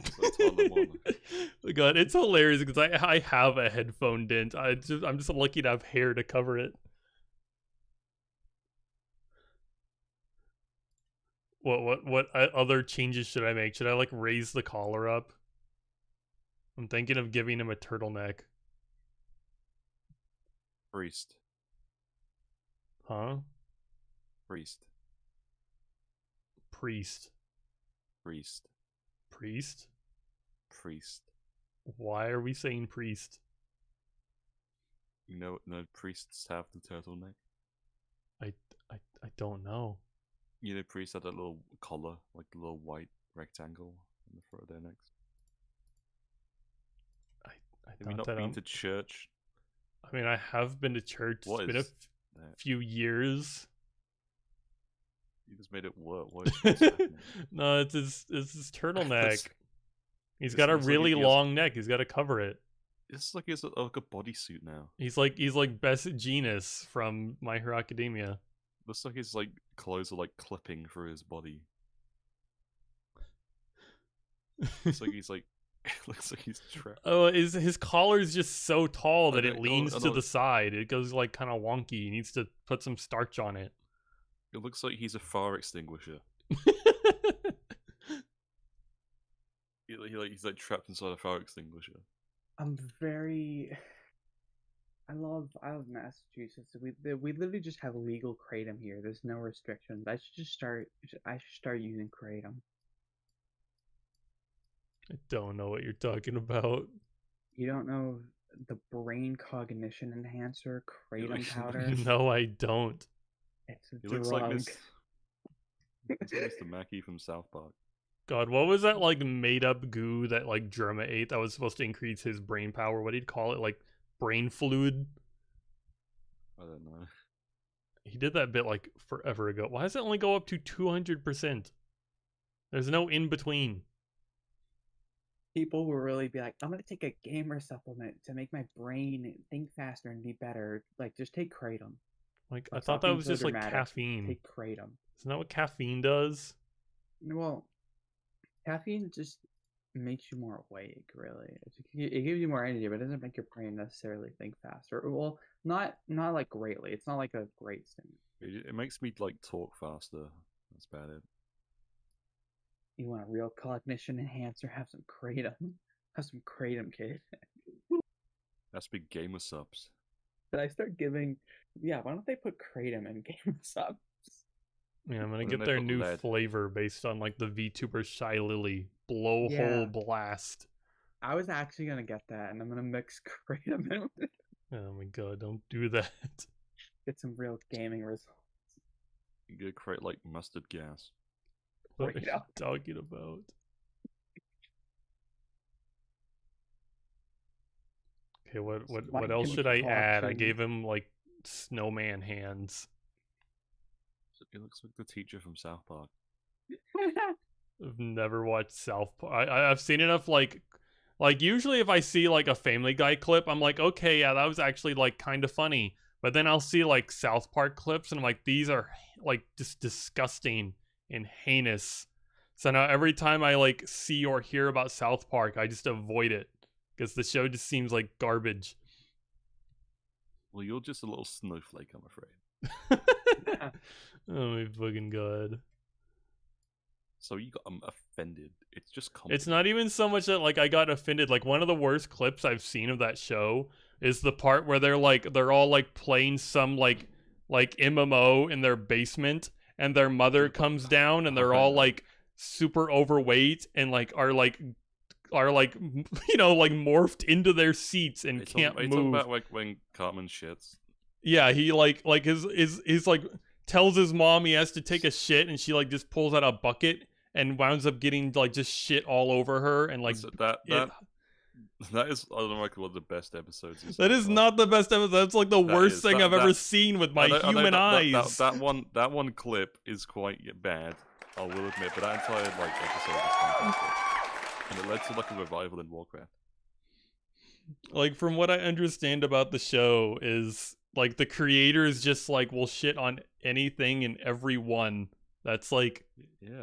That's all I'm on. Oh God, it's hilarious because I have a headphone dent. I'm just lucky to have hair to cover it. What other changes should I make? Should I like raise the collar up? I'm thinking of giving him a turtleneck. Priest. Huh? Priest. Priest. Priest. Priest? Priest. Why are we saying priest? You know, no priests have the turtleneck. I don't know. You know, priests have that little collar, like the little white rectangle in the front of their necks. I Have you thought not that been to church? I mean, I have been to church. What It's been a is that? few years. You just made it worse. What's happening? No, it's his turtleneck. He's This got a looks like really he has- long neck. He's got to cover it. It's like it's like a bodysuit now. He's like Best Genus from My Hero Academia. Looks like his like clothes are like clipping through his body. It's like he's like It looks like he's trapped. Oh, his collar is just so tall that I it know- leans I to know- the side. It goes like kind of wonky. He needs to put some starch on it. It looks like he's a fire extinguisher. He's like trapped inside a fire extinguisher. I'm very. I love Massachusetts. We literally just have legal kratom here. There's no restrictions. I should start using kratom. I don't know what you're talking about. You don't know the brain cognition enhancer kratom powder? No, I don't. It's a He looks like drug. Mr. Mackey from South Park. God, what was that like made up goo that like Germa ate that was supposed to increase his brain power? What did he call it? Like brain fluid? I don't know. He did that bit like forever ago. Why does it only go up to 200%? There's no in between. People will really be like, I'm gonna take a gamer supplement to make my brain think faster and be better. Like, just take kratom. Like, I Like, thought stop that being was so just like dramatic. caffeine. Take kratom. Isn't that what caffeine does? Well, caffeine just makes you more awake. Really, it gives you more energy, but it doesn't make your brain necessarily think faster. Well, not like greatly. It's not like a great stimulant. It makes me like talk faster. That's about it. You want a real cognition enhancer? Have some kratom. Have some kratom, kid. That's big gamer subs. Did I start giving? Yeah, why don't they put kratom in gamer subs? Yeah, I'm gonna Why don't get they their put new lead? flavor based on like the VTuber Shy Lily blowhole Yeah. blast. I was actually gonna get that, and I'm gonna mix kratom in with it. Oh my god, don't do that. Get some real gaming results. You could create like mustard gas. What are you Kratom. talking about? Okay, what My else should I add? I concoction. gave him like snowman hands. It looks like the teacher from South Park. I've never watched South Park. I've seen enough like usually if I see like a Family Guy clip, I'm like, okay, yeah, that was actually like kind of funny. But then I'll see like South Park clips, and I'm like, these are like just disgusting and heinous. So now every time I like see or hear about South Park, I just avoid it because the show just seems like garbage. Well, you're just a little snowflake, I'm afraid. Oh my fucking god. So you got offended. It's just comedy. It's not even so much that like I got offended. Like one of the worst clips I've seen of that show is the part where they're all like playing some like MMO in their basement, and their mother comes down, and they're all like super overweight and like are like you know, like morphed into their seats and can't Are you move. talking about like when Cartman shits? Yeah, he like his like tells his mom he has to take a shit, and she like just pulls out a bucket and winds up getting like just shit all over her, and like That is ironically one of the best episodes. that is not the best episode. That's like the worst thing I've ever seen with my human eyes. That one clip is quite bad, I will admit, but that entire like episode is fantastic. And it led to like a revival in Warcraft. Like from what I understand about the show is like the creators just like will shit on anything and everyone. That's like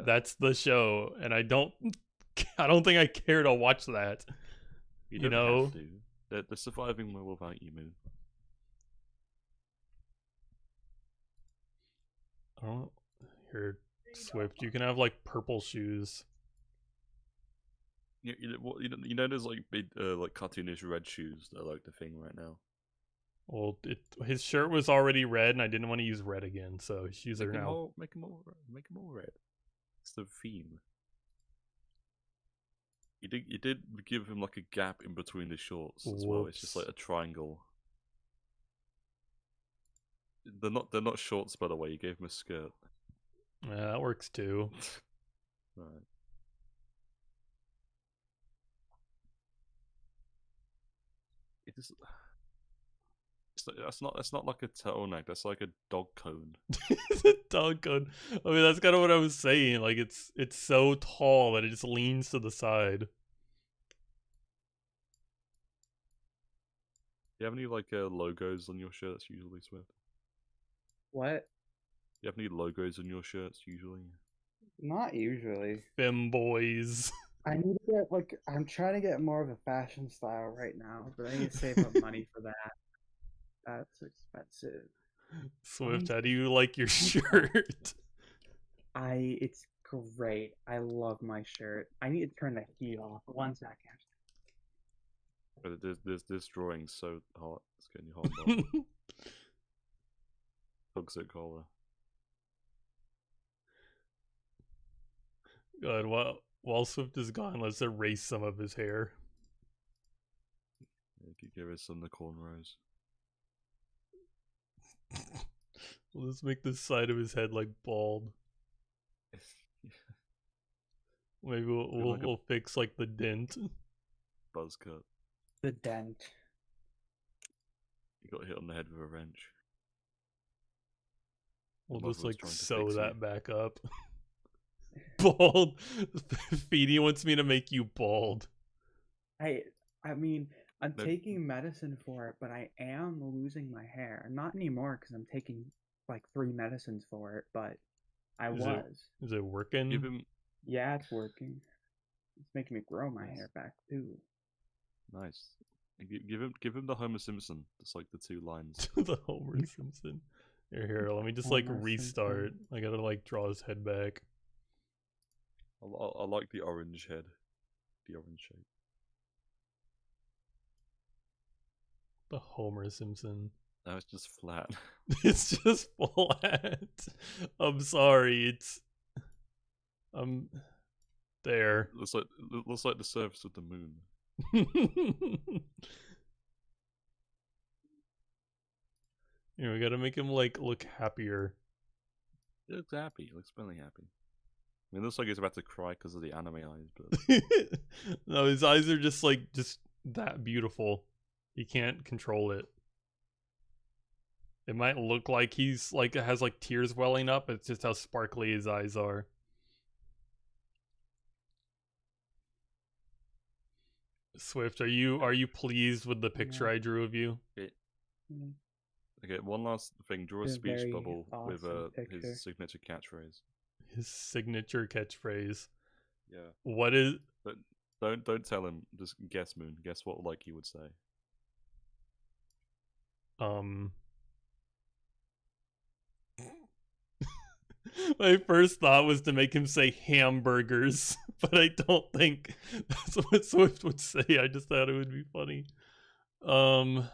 that's the show, and I don't think I care to watch that. You You don't know? have to. They're surviving well without you, Moon. Oh, here, Swift. You can have like purple shoes. You know there's like big like cartoonish red shoes that are like the thing right now. Well, his shirt was already red, and I didn't want to use red again, so his shoes are now. Make them all red. It's the theme. You did give him like a gap in between the shorts as well. It's just like a triangle. They're not shorts, by the way. You gave him a skirt. Yeah, that works too. Right. That's not like a turtleneck. That's like a dog cone. It's a dog cone. I mean, that's kind of what I was saying. Like, it's so tall that it just leans to the side. Do you have any like logos on your shirts usually, Swift? What? Do you have any logos on your shirts usually? Not usually. Femboys. I need to get like I'm trying to get more of a fashion style right now, but I need to save up money for that. That's expensive. Swift, how do you like your shirt? It's great. I love my shirt. I need to turn the heat off. 1 second. But this drawing's so hot. It's getting you hot. and bothered. Toxic color. God, while Swift is gone, let's erase some of his hair. You could give us some of the cornrows. Let's make the side of his head like bald. Maybe we'll fix like the dent. Buzz cut. The dent. You got hit on the head with a wrench. We'll Mother just was like trying to sew fix that you. back up. Bald. Feedy wants me to make you bald. I mean, I'm No. taking medicine for it, but I am losing my hair. Not anymore because I'm taking like 3 medicines for it, but I was. Is it working? Give him Yeah, it's working. It's making me grow my Nice. hair back too. nice. Give him the Homer Simpson. Just like the 2 lines. The Homer Simpson. Here, let me just like Homer restart. Simpson. I gotta like draw his head back. I like the orange head. The orange shape. The Homer Simpson. No, it's just flat. It's just flat. I'm sorry. It's there. looks like the surface of the moon. You know, we gotta make him like look happier. He looks happy. He looks really happy. I mean, it looks like he's about to cry because of the anime eyes, but No, his eyes are just that beautiful. He can't control it. It might look like he's like has like tears welling up. It's just how sparkly his eyes are. Swift, are you pleased with the picture Yeah. I drew of you? Mm. okay. One last thing: draw a It's a speech very bubble with awesome picture. his signature catchphrase. His signature catchphrase. Yeah. What is? Don't tell him. Just guess, Moon. Guess what like he would say. My first thought was to make him say hamburgers, but I don't think that's what Swift would say. I just thought it would be funny. Oh,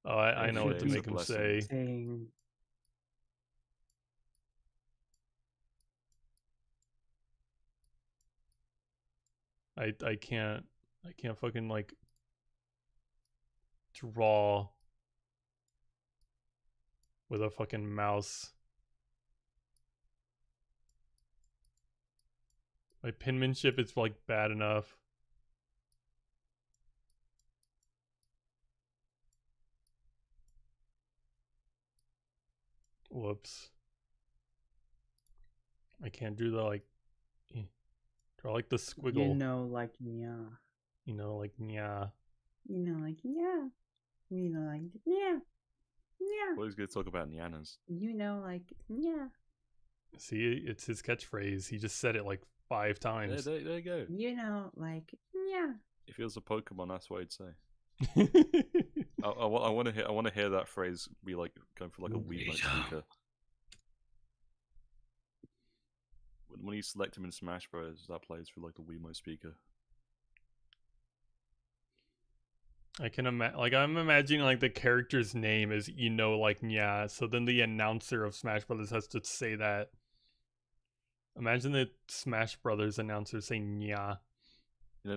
I know what to It's a make him blessing. say. Saying I can't fucking like draw with a fucking mouse. My penmanship is like bad enough. Whoops. I can't do the like draw like the squiggle. you know, like yeah. You know, like yeah. You know, like yeah. You know, like yeah. Yeah. Well, he's going to talk about Nyanas. You know, like yeah. See, it's his catchphrase. He just said it like 5 times. There you go. You know, like yeah. If he was a Pokemon, that's what he'd say. I want to hear that phrase be like going for like a Wiimote speaker. When you select him in Smash Bros, that plays through like the Wiimote speaker. I can imagine, like, I'm imagining like the character's name is like Nya, so then the announcer of Smash Brothers has to say that. Imagine the Smash Brothers announcer saying Nya. You know,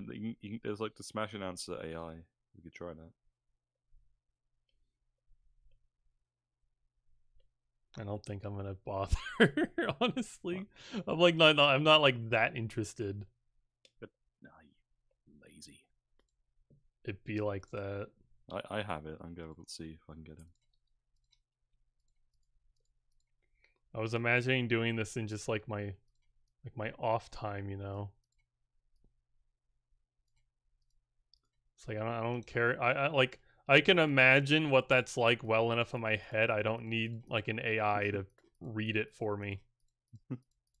there's like the Smash announcer AI. We could try that. I don't think I'm gonna bother. Honestly, I'm like I'm not like that interested. But no, you lazy. It'd be like that. I have it. I'm going to see if I can get him. I was imagining doing this in just like my off time, you know. It's like I don't care. I like I can imagine what that's like well enough in my head. I don't need like an AI to read it for me.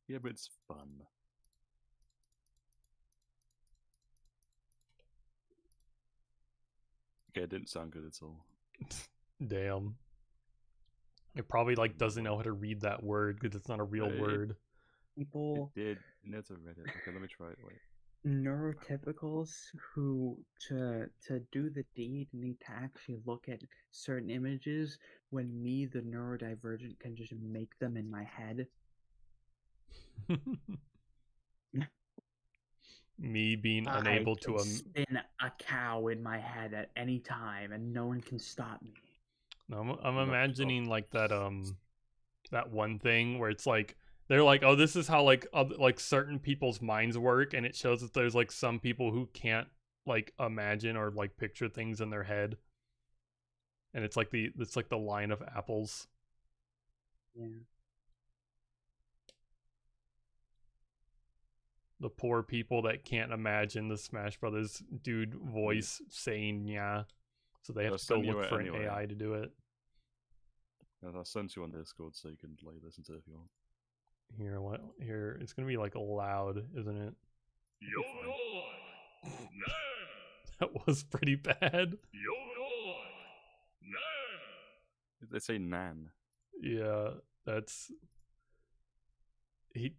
Yeah, but it's fun. Okay, it didn't sound good at all. Damn. It probably like doesn't know how to read that word because it's not a real word. People It did. You never read it. Okay, let me try it. Wait. neurotypicals who to do the deed need to actually look at certain images when me, the neurodivergent, can just make them in my head. Me being I unable can to spin a cow in my head at any time and no one can stop me. No, I'm Not imagining like that that one thing where it's like they're like, oh, this is how like like certain people's minds work, and it shows that there's like some people who can't like imagine or like picture things in their head, and it's like the line of apples. Yeah. The poor people that can't imagine the Smash Brothers dude voice saying yeah, so they have I'll to go send you look it for anyway. an AI to do it. I'll send you on Discord so you can like listen to it if you want. Here, what? Here, it's gonna be like loud, isn't it? That was pretty bad. They say Nan. Yeah, that's he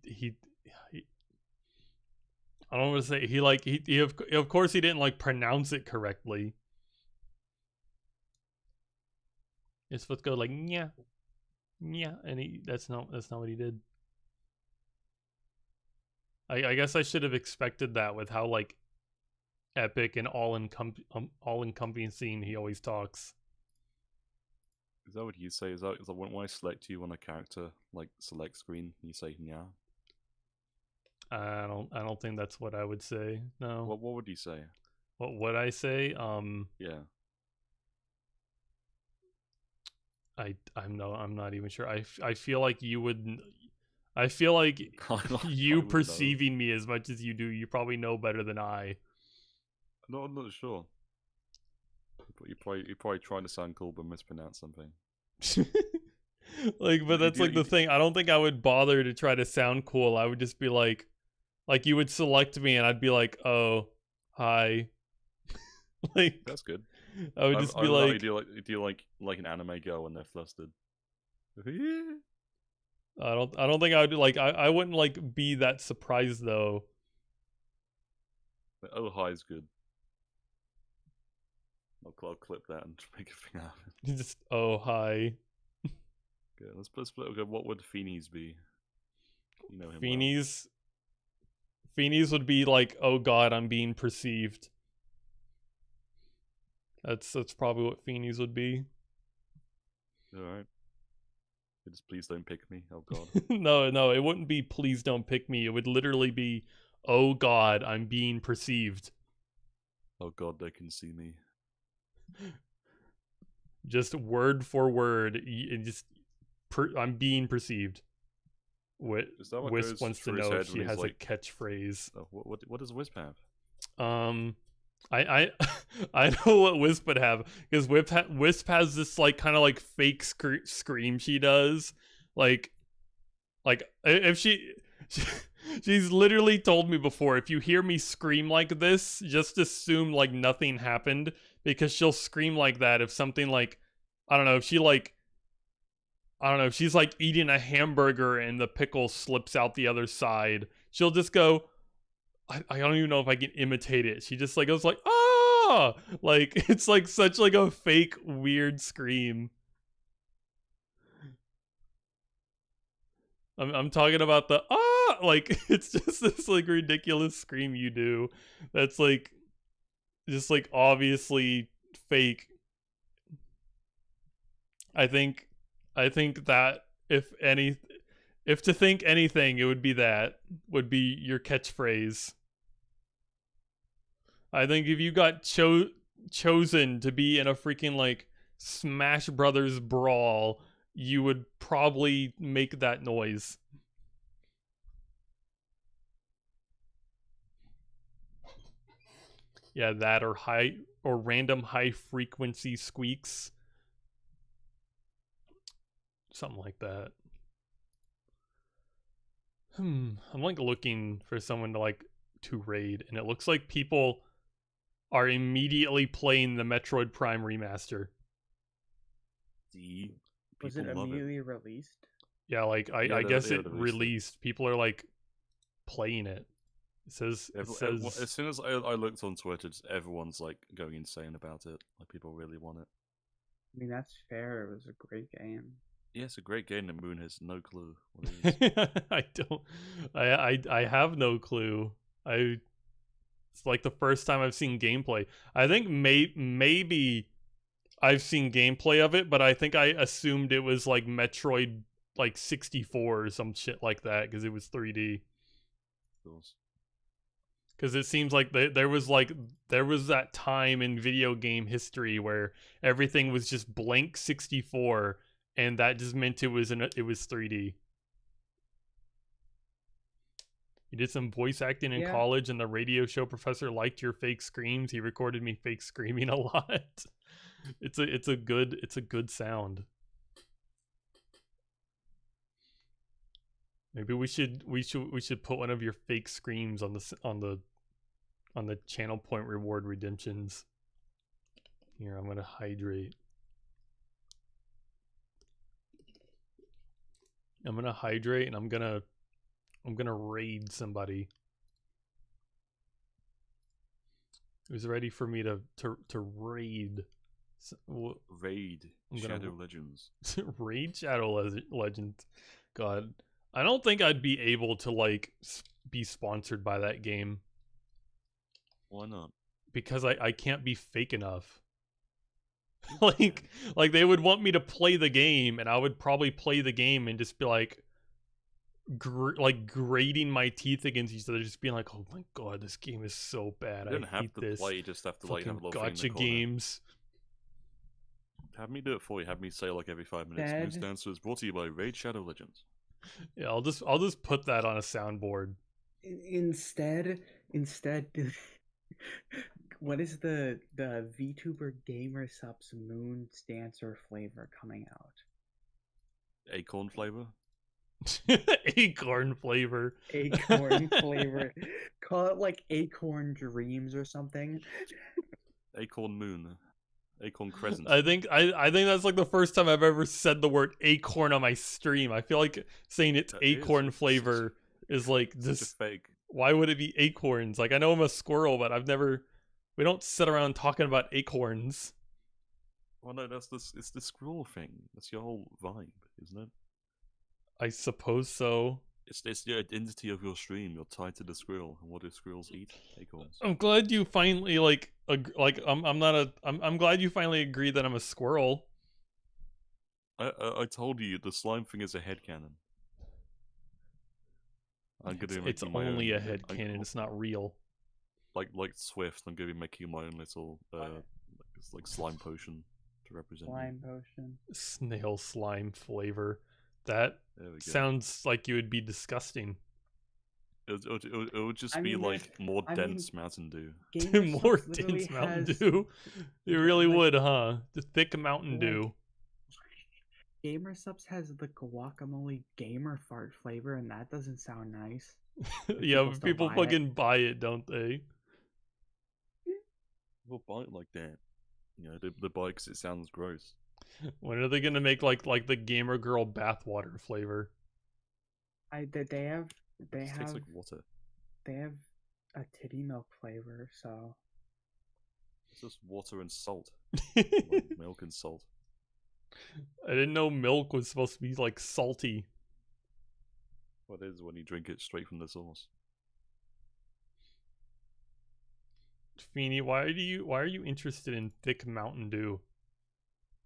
I don't want to say he like he of course he didn't like pronounce it correctly. It's supposed to go like yeah, yeah, and that's not what he did. I guess I should have expected that with how like epic and all encompassing he always talks. Is that what you say? Is that when I select you on a character like select screen, you say yeah? I don't think that's what I would say. No. What would you say? What would I say? Yeah. I'm not even sure. I feel like you would. I feel like you perceiving me as much as you do, you probably know better than I. No, I'm not sure. But you're probably trying to sound cool but mispronounce something. Like, but that's like the thing. I don't think I would bother to try to sound cool. I would just be like you would select me and I'd be like, oh, hi. Like that's good. I would just be like, do you like an anime girl when they're flustered? I don't think I would like. I wouldn't like be that surprised though. Oh, hi is good. I'll clip that and make a thing out of it. Just oh hi. Okay, let's split. Okay, what would Feeney's be? You know him. Feeney's would be like, oh god, I'm being perceived. That's probably what Feeney's would be. All right. Just please don't pick me. Oh god. No, it wouldn't be please don't pick me. It would literally be, oh god, I'm being perceived. Oh god, they can see me. Just word for word, I'm being perceived. Wisp wants to know if she has a catchphrase. What does Wisp have? I I know what Wisp would have, because Wisp has this like kind of like fake scream she does, like if she's literally told me before, if you hear me scream like this, just assume like nothing happened, because she'll scream like that if something like, I don't know, if she's like eating a hamburger and the pickle slips out the other side, she'll just go, I don't even know if I can imitate it. She just like goes like, ah, like it's like such like a fake weird scream. I'm talking about the like it's just this like ridiculous scream you do that's like just like obviously fake. I think that if to think anything, it would be your catchphrase. I think if you got chosen to be in a freaking like Smash Brothers brawl, you would probably make that noise. Yeah, that or random high frequency squeaks. Something like that. I'm like looking for someone to raid, and it looks like people are immediately playing the Metroid Prime remaster. See, Was people it love it. immediately released? Yeah, like Yeah, I guess they it released it. released. People are like playing it. It says As soon as I looked on Twitter, just everyone's like going insane about it. Like people really want it. I mean, that's fair. It was a great game. Yeah, it's a great game. And Moon has no clue what it is. I don't. I have no clue. It's like the first time I've seen gameplay. I think maybe I've seen gameplay of it, but I think I assumed it was like Metroid like 64 or some shit like that because it was 3D. Of course. Because it seems like there was that time in video game history where everything was just blank 64, and that just meant it was 3D. You did some voice acting in college, and the radio show professor liked your fake screams. He recorded me fake screaming a lot. It's a good sound. Maybe we should put one of your fake screams on the channel point reward redemptions. Here, I'm gonna hydrate. And I'm gonna raid somebody who's ready for me to raid. Raid Shadow Legends. Raid Shadow Legends. God, I don't think I'd be able to like be sponsored by that game. Why not? Because I can't be fake enough. like they would want me to play the game, and I would probably play the game and just be like grating my teeth against each other, just being like, "Oh my god, this game is so bad. You don't I hate have to this." play. You just have to like have a little thing in gotcha the corner. games. Have me do it for you. Have me say like every 5 minutes. MoonsDancer is brought to you by Raid Shadow Legends. Yeah, I'll just put that on a soundboard. Instead, dude. What is the VTuber Gamer Subs MoonsDancer flavor coming out? Acorn flavor. Acorn flavor. Acorn flavor. Call it like Acorn Dreams or something. Acorn Moon. Acorn Crescent. I think that's like the first time I've ever said the word acorn on my stream. I feel like saying it's acorn flavor is like this. Fake. Why would it be acorns? Like, I know I'm a squirrel, but we don't sit around talking about acorns. Well, no, it's the squirrel thing. That's your whole vibe, isn't it? I suppose so. It's the identity of your stream. You're tied to the squirrel, and what do squirrels eat? Acorns. I'm glad you finally I'm glad you finally agree that I'm a squirrel. I told you the slime thing is a headcanon. It's only a headcanon. It's not real. Like Swift, I'm gonna be making my own little like slime potion to represent. Slime potion. Snail slime flavor. That sounds like you would be disgusting. It would just be like more dense Mountain Dew. More dense Mountain Dew. It really would, huh? The thick Mountain Dew. Gamer Subs has the guacamole gamer fart flavor, and that doesn't sound nice. Yeah, but people fucking buy it, don't they? People buy it like that. You know, they buy it because it sounds gross. When are they gonna make like the gamer girl bathwater flavor? They have tastes like water. They have a titty milk flavor, so it's just water and salt. Like milk and salt. I didn't know milk was supposed to be like salty. What is when you drink it straight from the source? Feeny, why are you interested in thick Mountain Dew?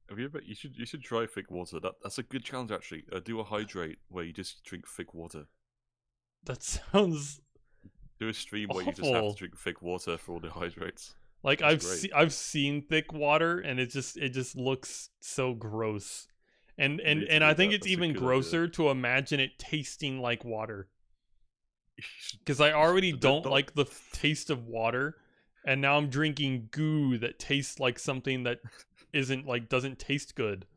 Have you ever? You should try thick water. That's a good challenge actually. Do a hydrate where you just drink thick water. That sounds. Do a stream awful. Where you just have to drink thick water for all the hydrates. Like I've seen thick water, and it just looks so gross. And I think it's even grosser to imagine it tasting like water. Because I already don't like the taste of water, and now I'm drinking goo that tastes like something that doesn't taste good.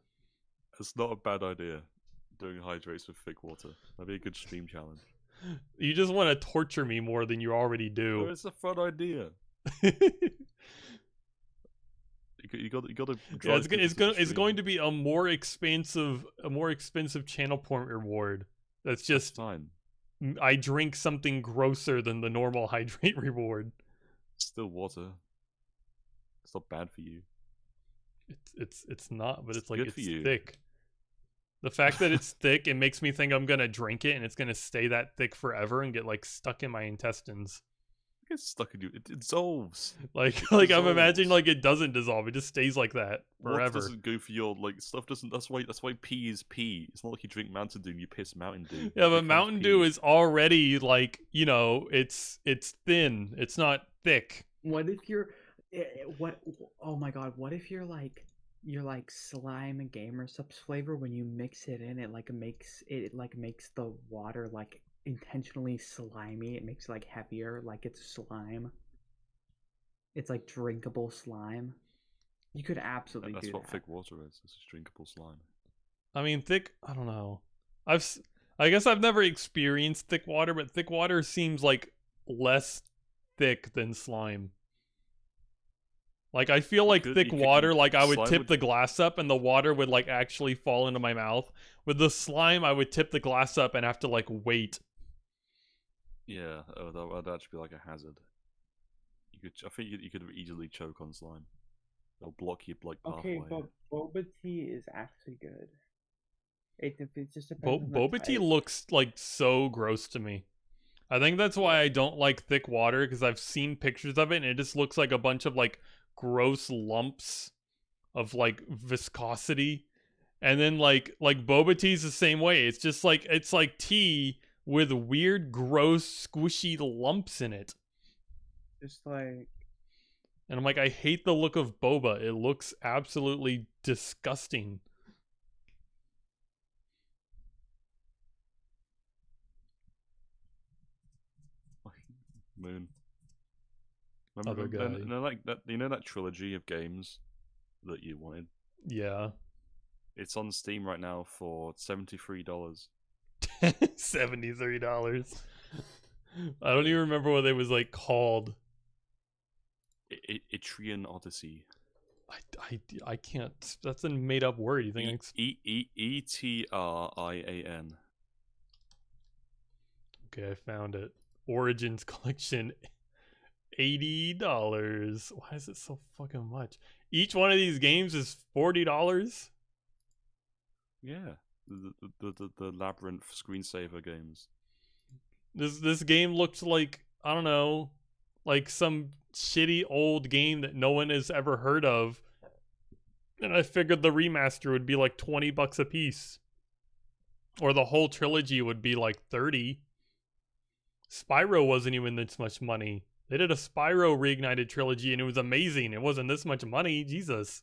It's not a bad idea. Doing hydrates with thick water. That'd be a good stream challenge. You just want to torture me more than you already do. Oh, it's a fun idea. You got to. Yeah, it's going to be a more expensive channel point reward. That's just fine. I drink something grosser than the normal hydrate reward. Still water. It's not bad for you. It's not, but it's like good it's for you. thick. The fact that it's thick, it makes me think I'm gonna drink it and it's gonna stay that thick forever and get like stuck in my intestines. It gets stuck in you. It dissolves. Like It I'm dissolves. imagining like it doesn't dissolve. It just stays like that Water forever. doesn't go for your like stuff. Doesn't. That's why pee is pee. It's not like you drink Mountain Dew and you piss Mountain Dew. Yeah, It but becomes Mountain pee. Dew is already like, you know, it's thin. It's not thick. What if you're what? Oh my god! What if you're like slime and gamer subs flavor when you mix it in? It makes the water like intentionally slimy. It makes it like heavier, like it's slime. It's like drinkable slime. You could absolutely That's do what that. thick water is. It's just drinkable slime. I mean, thick. I don't know. I guess I've never experienced thick water, but thick water seems like less thick than slime. Like I feel like thick water, like I would tip the glass up and the water would like actually fall into my mouth. With the slime, I would tip the glass up and have to like wait. Yeah, that would actually be like a hazard. I think you could easily choke on slime. They'll block you like Okay, halfway. but boba tea is actually good. It just depends on the Boba tea type. looks like so gross to me. I think that's why I don't like thick water, because I've seen pictures of it and it just looks like a bunch of like gross lumps of like viscosity. And then like boba tea is the same way. It's just like it's like tea with weird gross squishy lumps in it. Just like, and I'm like, I hate the look of boba. It looks absolutely disgusting. Moon. Other guy. You know that trilogy of games that you wanted? Yeah. It's on Steam right now for $73. $73. I don't even remember what it was like called. Etrian Odyssey. I can't. That's a made up word. You think Etrian. Okay, I found it. Origins Collection, $80. Why is it so fucking much? Each one of these games is $40. Yeah, the Labyrinth screensaver games. This game looks like, I don't know, like some shitty old game that no one has ever heard of. And I figured the remaster would be like $20 a piece. Or the whole trilogy would be like 30. Spyro wasn't even this much money. They did a Spyro reignited trilogy and it was amazing. It wasn't this much money. Jesus.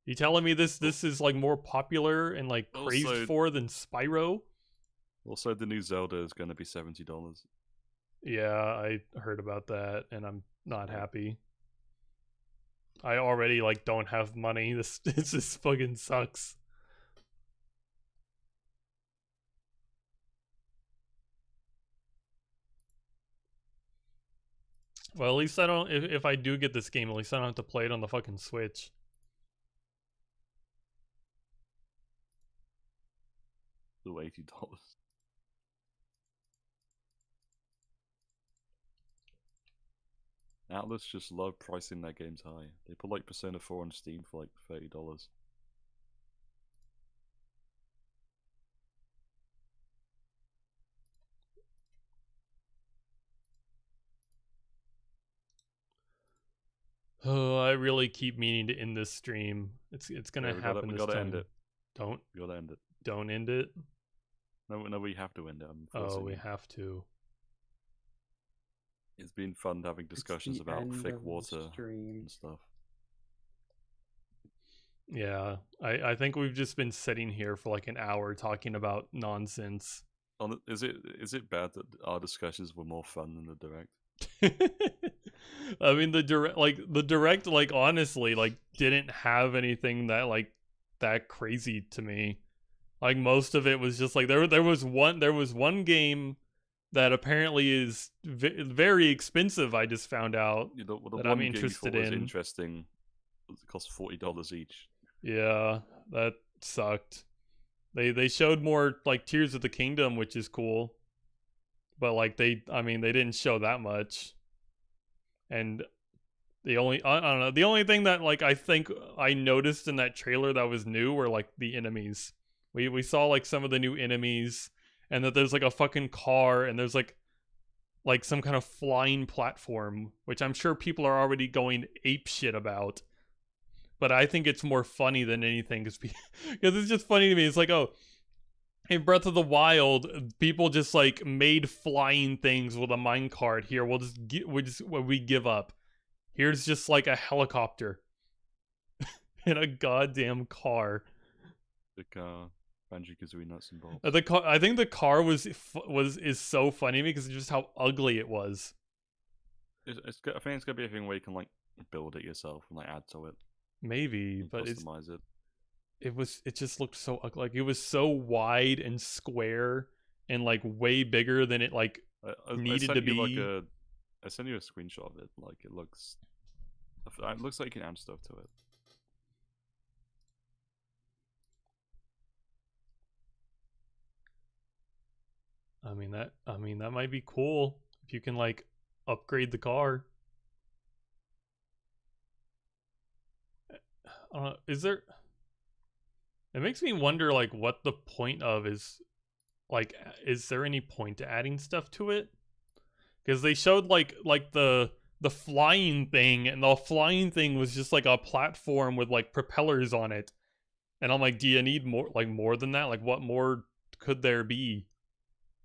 You telling me this is like more popular and like praised for than Spyro? Also, the new Zelda is going to be $70. Yeah, I heard about that and I'm not happy. I already like don't have money. This just fucking sucks. Well, at least I don't. If I do get this game, at least I don't have to play it on the fucking Switch. Still $80. Atlas just love pricing their games high. They put like Persona 4 on Steam for like $30. Oh, I really keep meaning to end this stream. It's gonna happen this time. We gotta end it. Don't. We gotta end it. Don't end it. No, we have to end it. Oh, we have to. It's been fun having discussions about thick water and stuff. Yeah, I think we've just been sitting here for like an hour talking about nonsense. Is it bad that our discussions were more fun than the direct? I mean, the direct, like honestly, like didn't have anything that crazy to me. Like most of it was just like there was one game that apparently is very expensive. I just found out The that one I'm game interested you thought was in. interesting cost $40 each. Yeah, that sucked. They showed more like Tears of the Kingdom, which is cool. But like they didn't show that much. And I don't know, the only thing that like I think I noticed in that trailer that was new were like the enemies. We saw like some of the new enemies, and that there's like a fucking car, and there's like some kind of flying platform, which I'm sure people are already going ape shit about. But I think it's more funny than anything because it's just funny to me. It's like, oh, in Breath of the Wild, people just like made flying things with a minecart. Here, we give up. Here's just like a helicopter in a goddamn car. The car, Banjo-Kazooie nuts and bolts. The car. I think the car is so funny because of just how ugly it was. I think it's gonna be a thing where you can like build it yourself and like add to it. Maybe, and but customize it. It just looked so ugly. Like it was so wide and square and like way bigger than it like needed to be. I sent you a screenshot of it. Like it looks like you can add stuff to it. I mean that might be cool if you can like upgrade the car. Is there? It makes me wonder like what the point of is. Like, is there any point to adding stuff to it? Because they showed like the flying thing, and the flying thing was just like a platform with like propellers on it, and I'm like, do you need more than that? Like, what more could there be?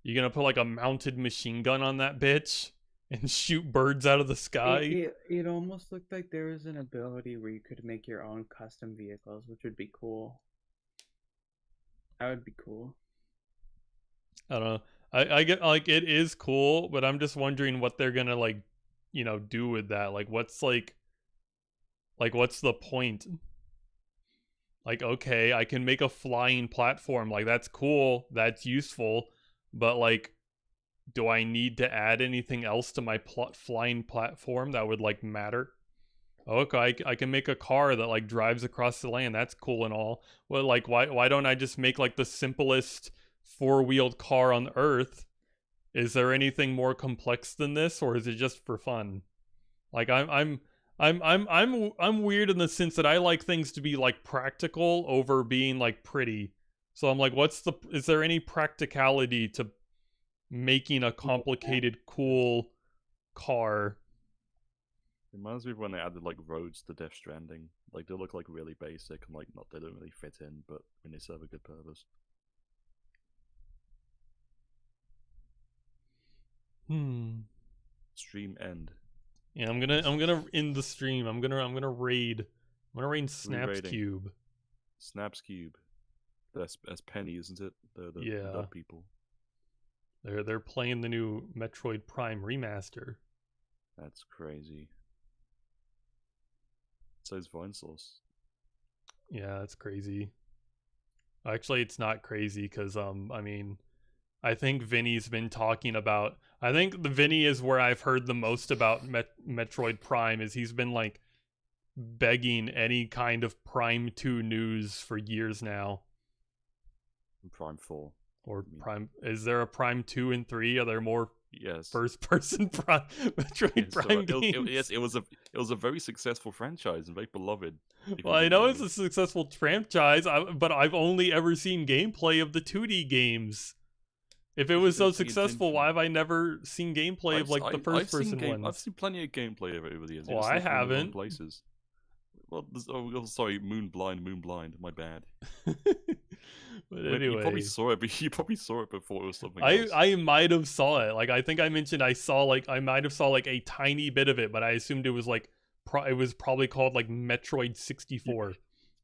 You gonna put like a mounted machine gun on that bitch and shoot birds out of the sky? It almost looked like there was an ability where you could make your own custom vehicles, which would be cool. That would be cool. I don't know. I get like it is cool, but I'm just wondering what they're gonna like, do with that. Like what's the point? Like, okay, I can make a flying platform. Like that's cool. That's useful. But like, do I need to add anything else to my flying platform that would like matter? Okay, I can make a car that like drives across the land. That's cool and all. Well, like why don't I just make like the simplest four-wheeled car on Earth? Is there anything more complex than this, or is it just for fun? Like I'm weird in the sense that I like things to be like practical over being like pretty. So I'm like, is there any practicality to making a complicated, cool car? It reminds me of when they added like roads to Death Stranding. Like they look like really basic and like they don't really fit in, but when they serve a good purpose. Stream end. Yeah, I'm gonna end the stream. I'm gonna raid. I'm gonna raid Snaps Cube. Snaps Cube. That's Penny, isn't it? The dog people. They're playing the new Metroid Prime remaster. That's crazy. So is Vine Source. Yeah, that's crazy. Actually, it's not crazy because I think Vinny's been talking about. I think the Vinny is where I've heard the most about Metroid Prime. Is he's been like begging any kind of Prime 2 news for years now. Prime 4. Or Prime. Is there a Prime 2 and 3? Are there more? Yes. First-person Metroid Prime games. It was a very successful franchise and very beloved. Well, I know it's a successful franchise, but I've only ever seen gameplay of the 2D games. If it was so successful, why have I never seen gameplay of like the first-person ones? I've seen plenty of gameplay of it over the years. Well, I haven't. Places. Well, sorry, Moonblind. My bad. But anyway, you probably saw it, but you probably saw it before it was something else. I might have saw it. Like I think I mentioned I might have saw like a tiny bit of it, but I assumed it was like it was probably called like Metroid 64.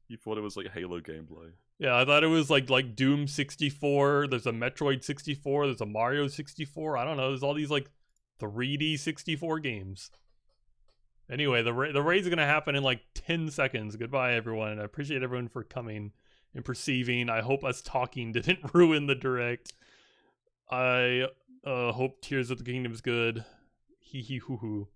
You thought it was like Halo gameplay. Yeah, I thought it was like Doom 64. There's a Metroid 64. There's a Mario 64. I don't know. There's all these like 3D 64 games. Anyway, the raid's gonna happen in like 10 seconds. Goodbye, everyone. I appreciate everyone for coming and perceiving. I hope us talking didn't ruin the direct. I hope Tears of the Kingdom is good. Hee hee hoo hoo.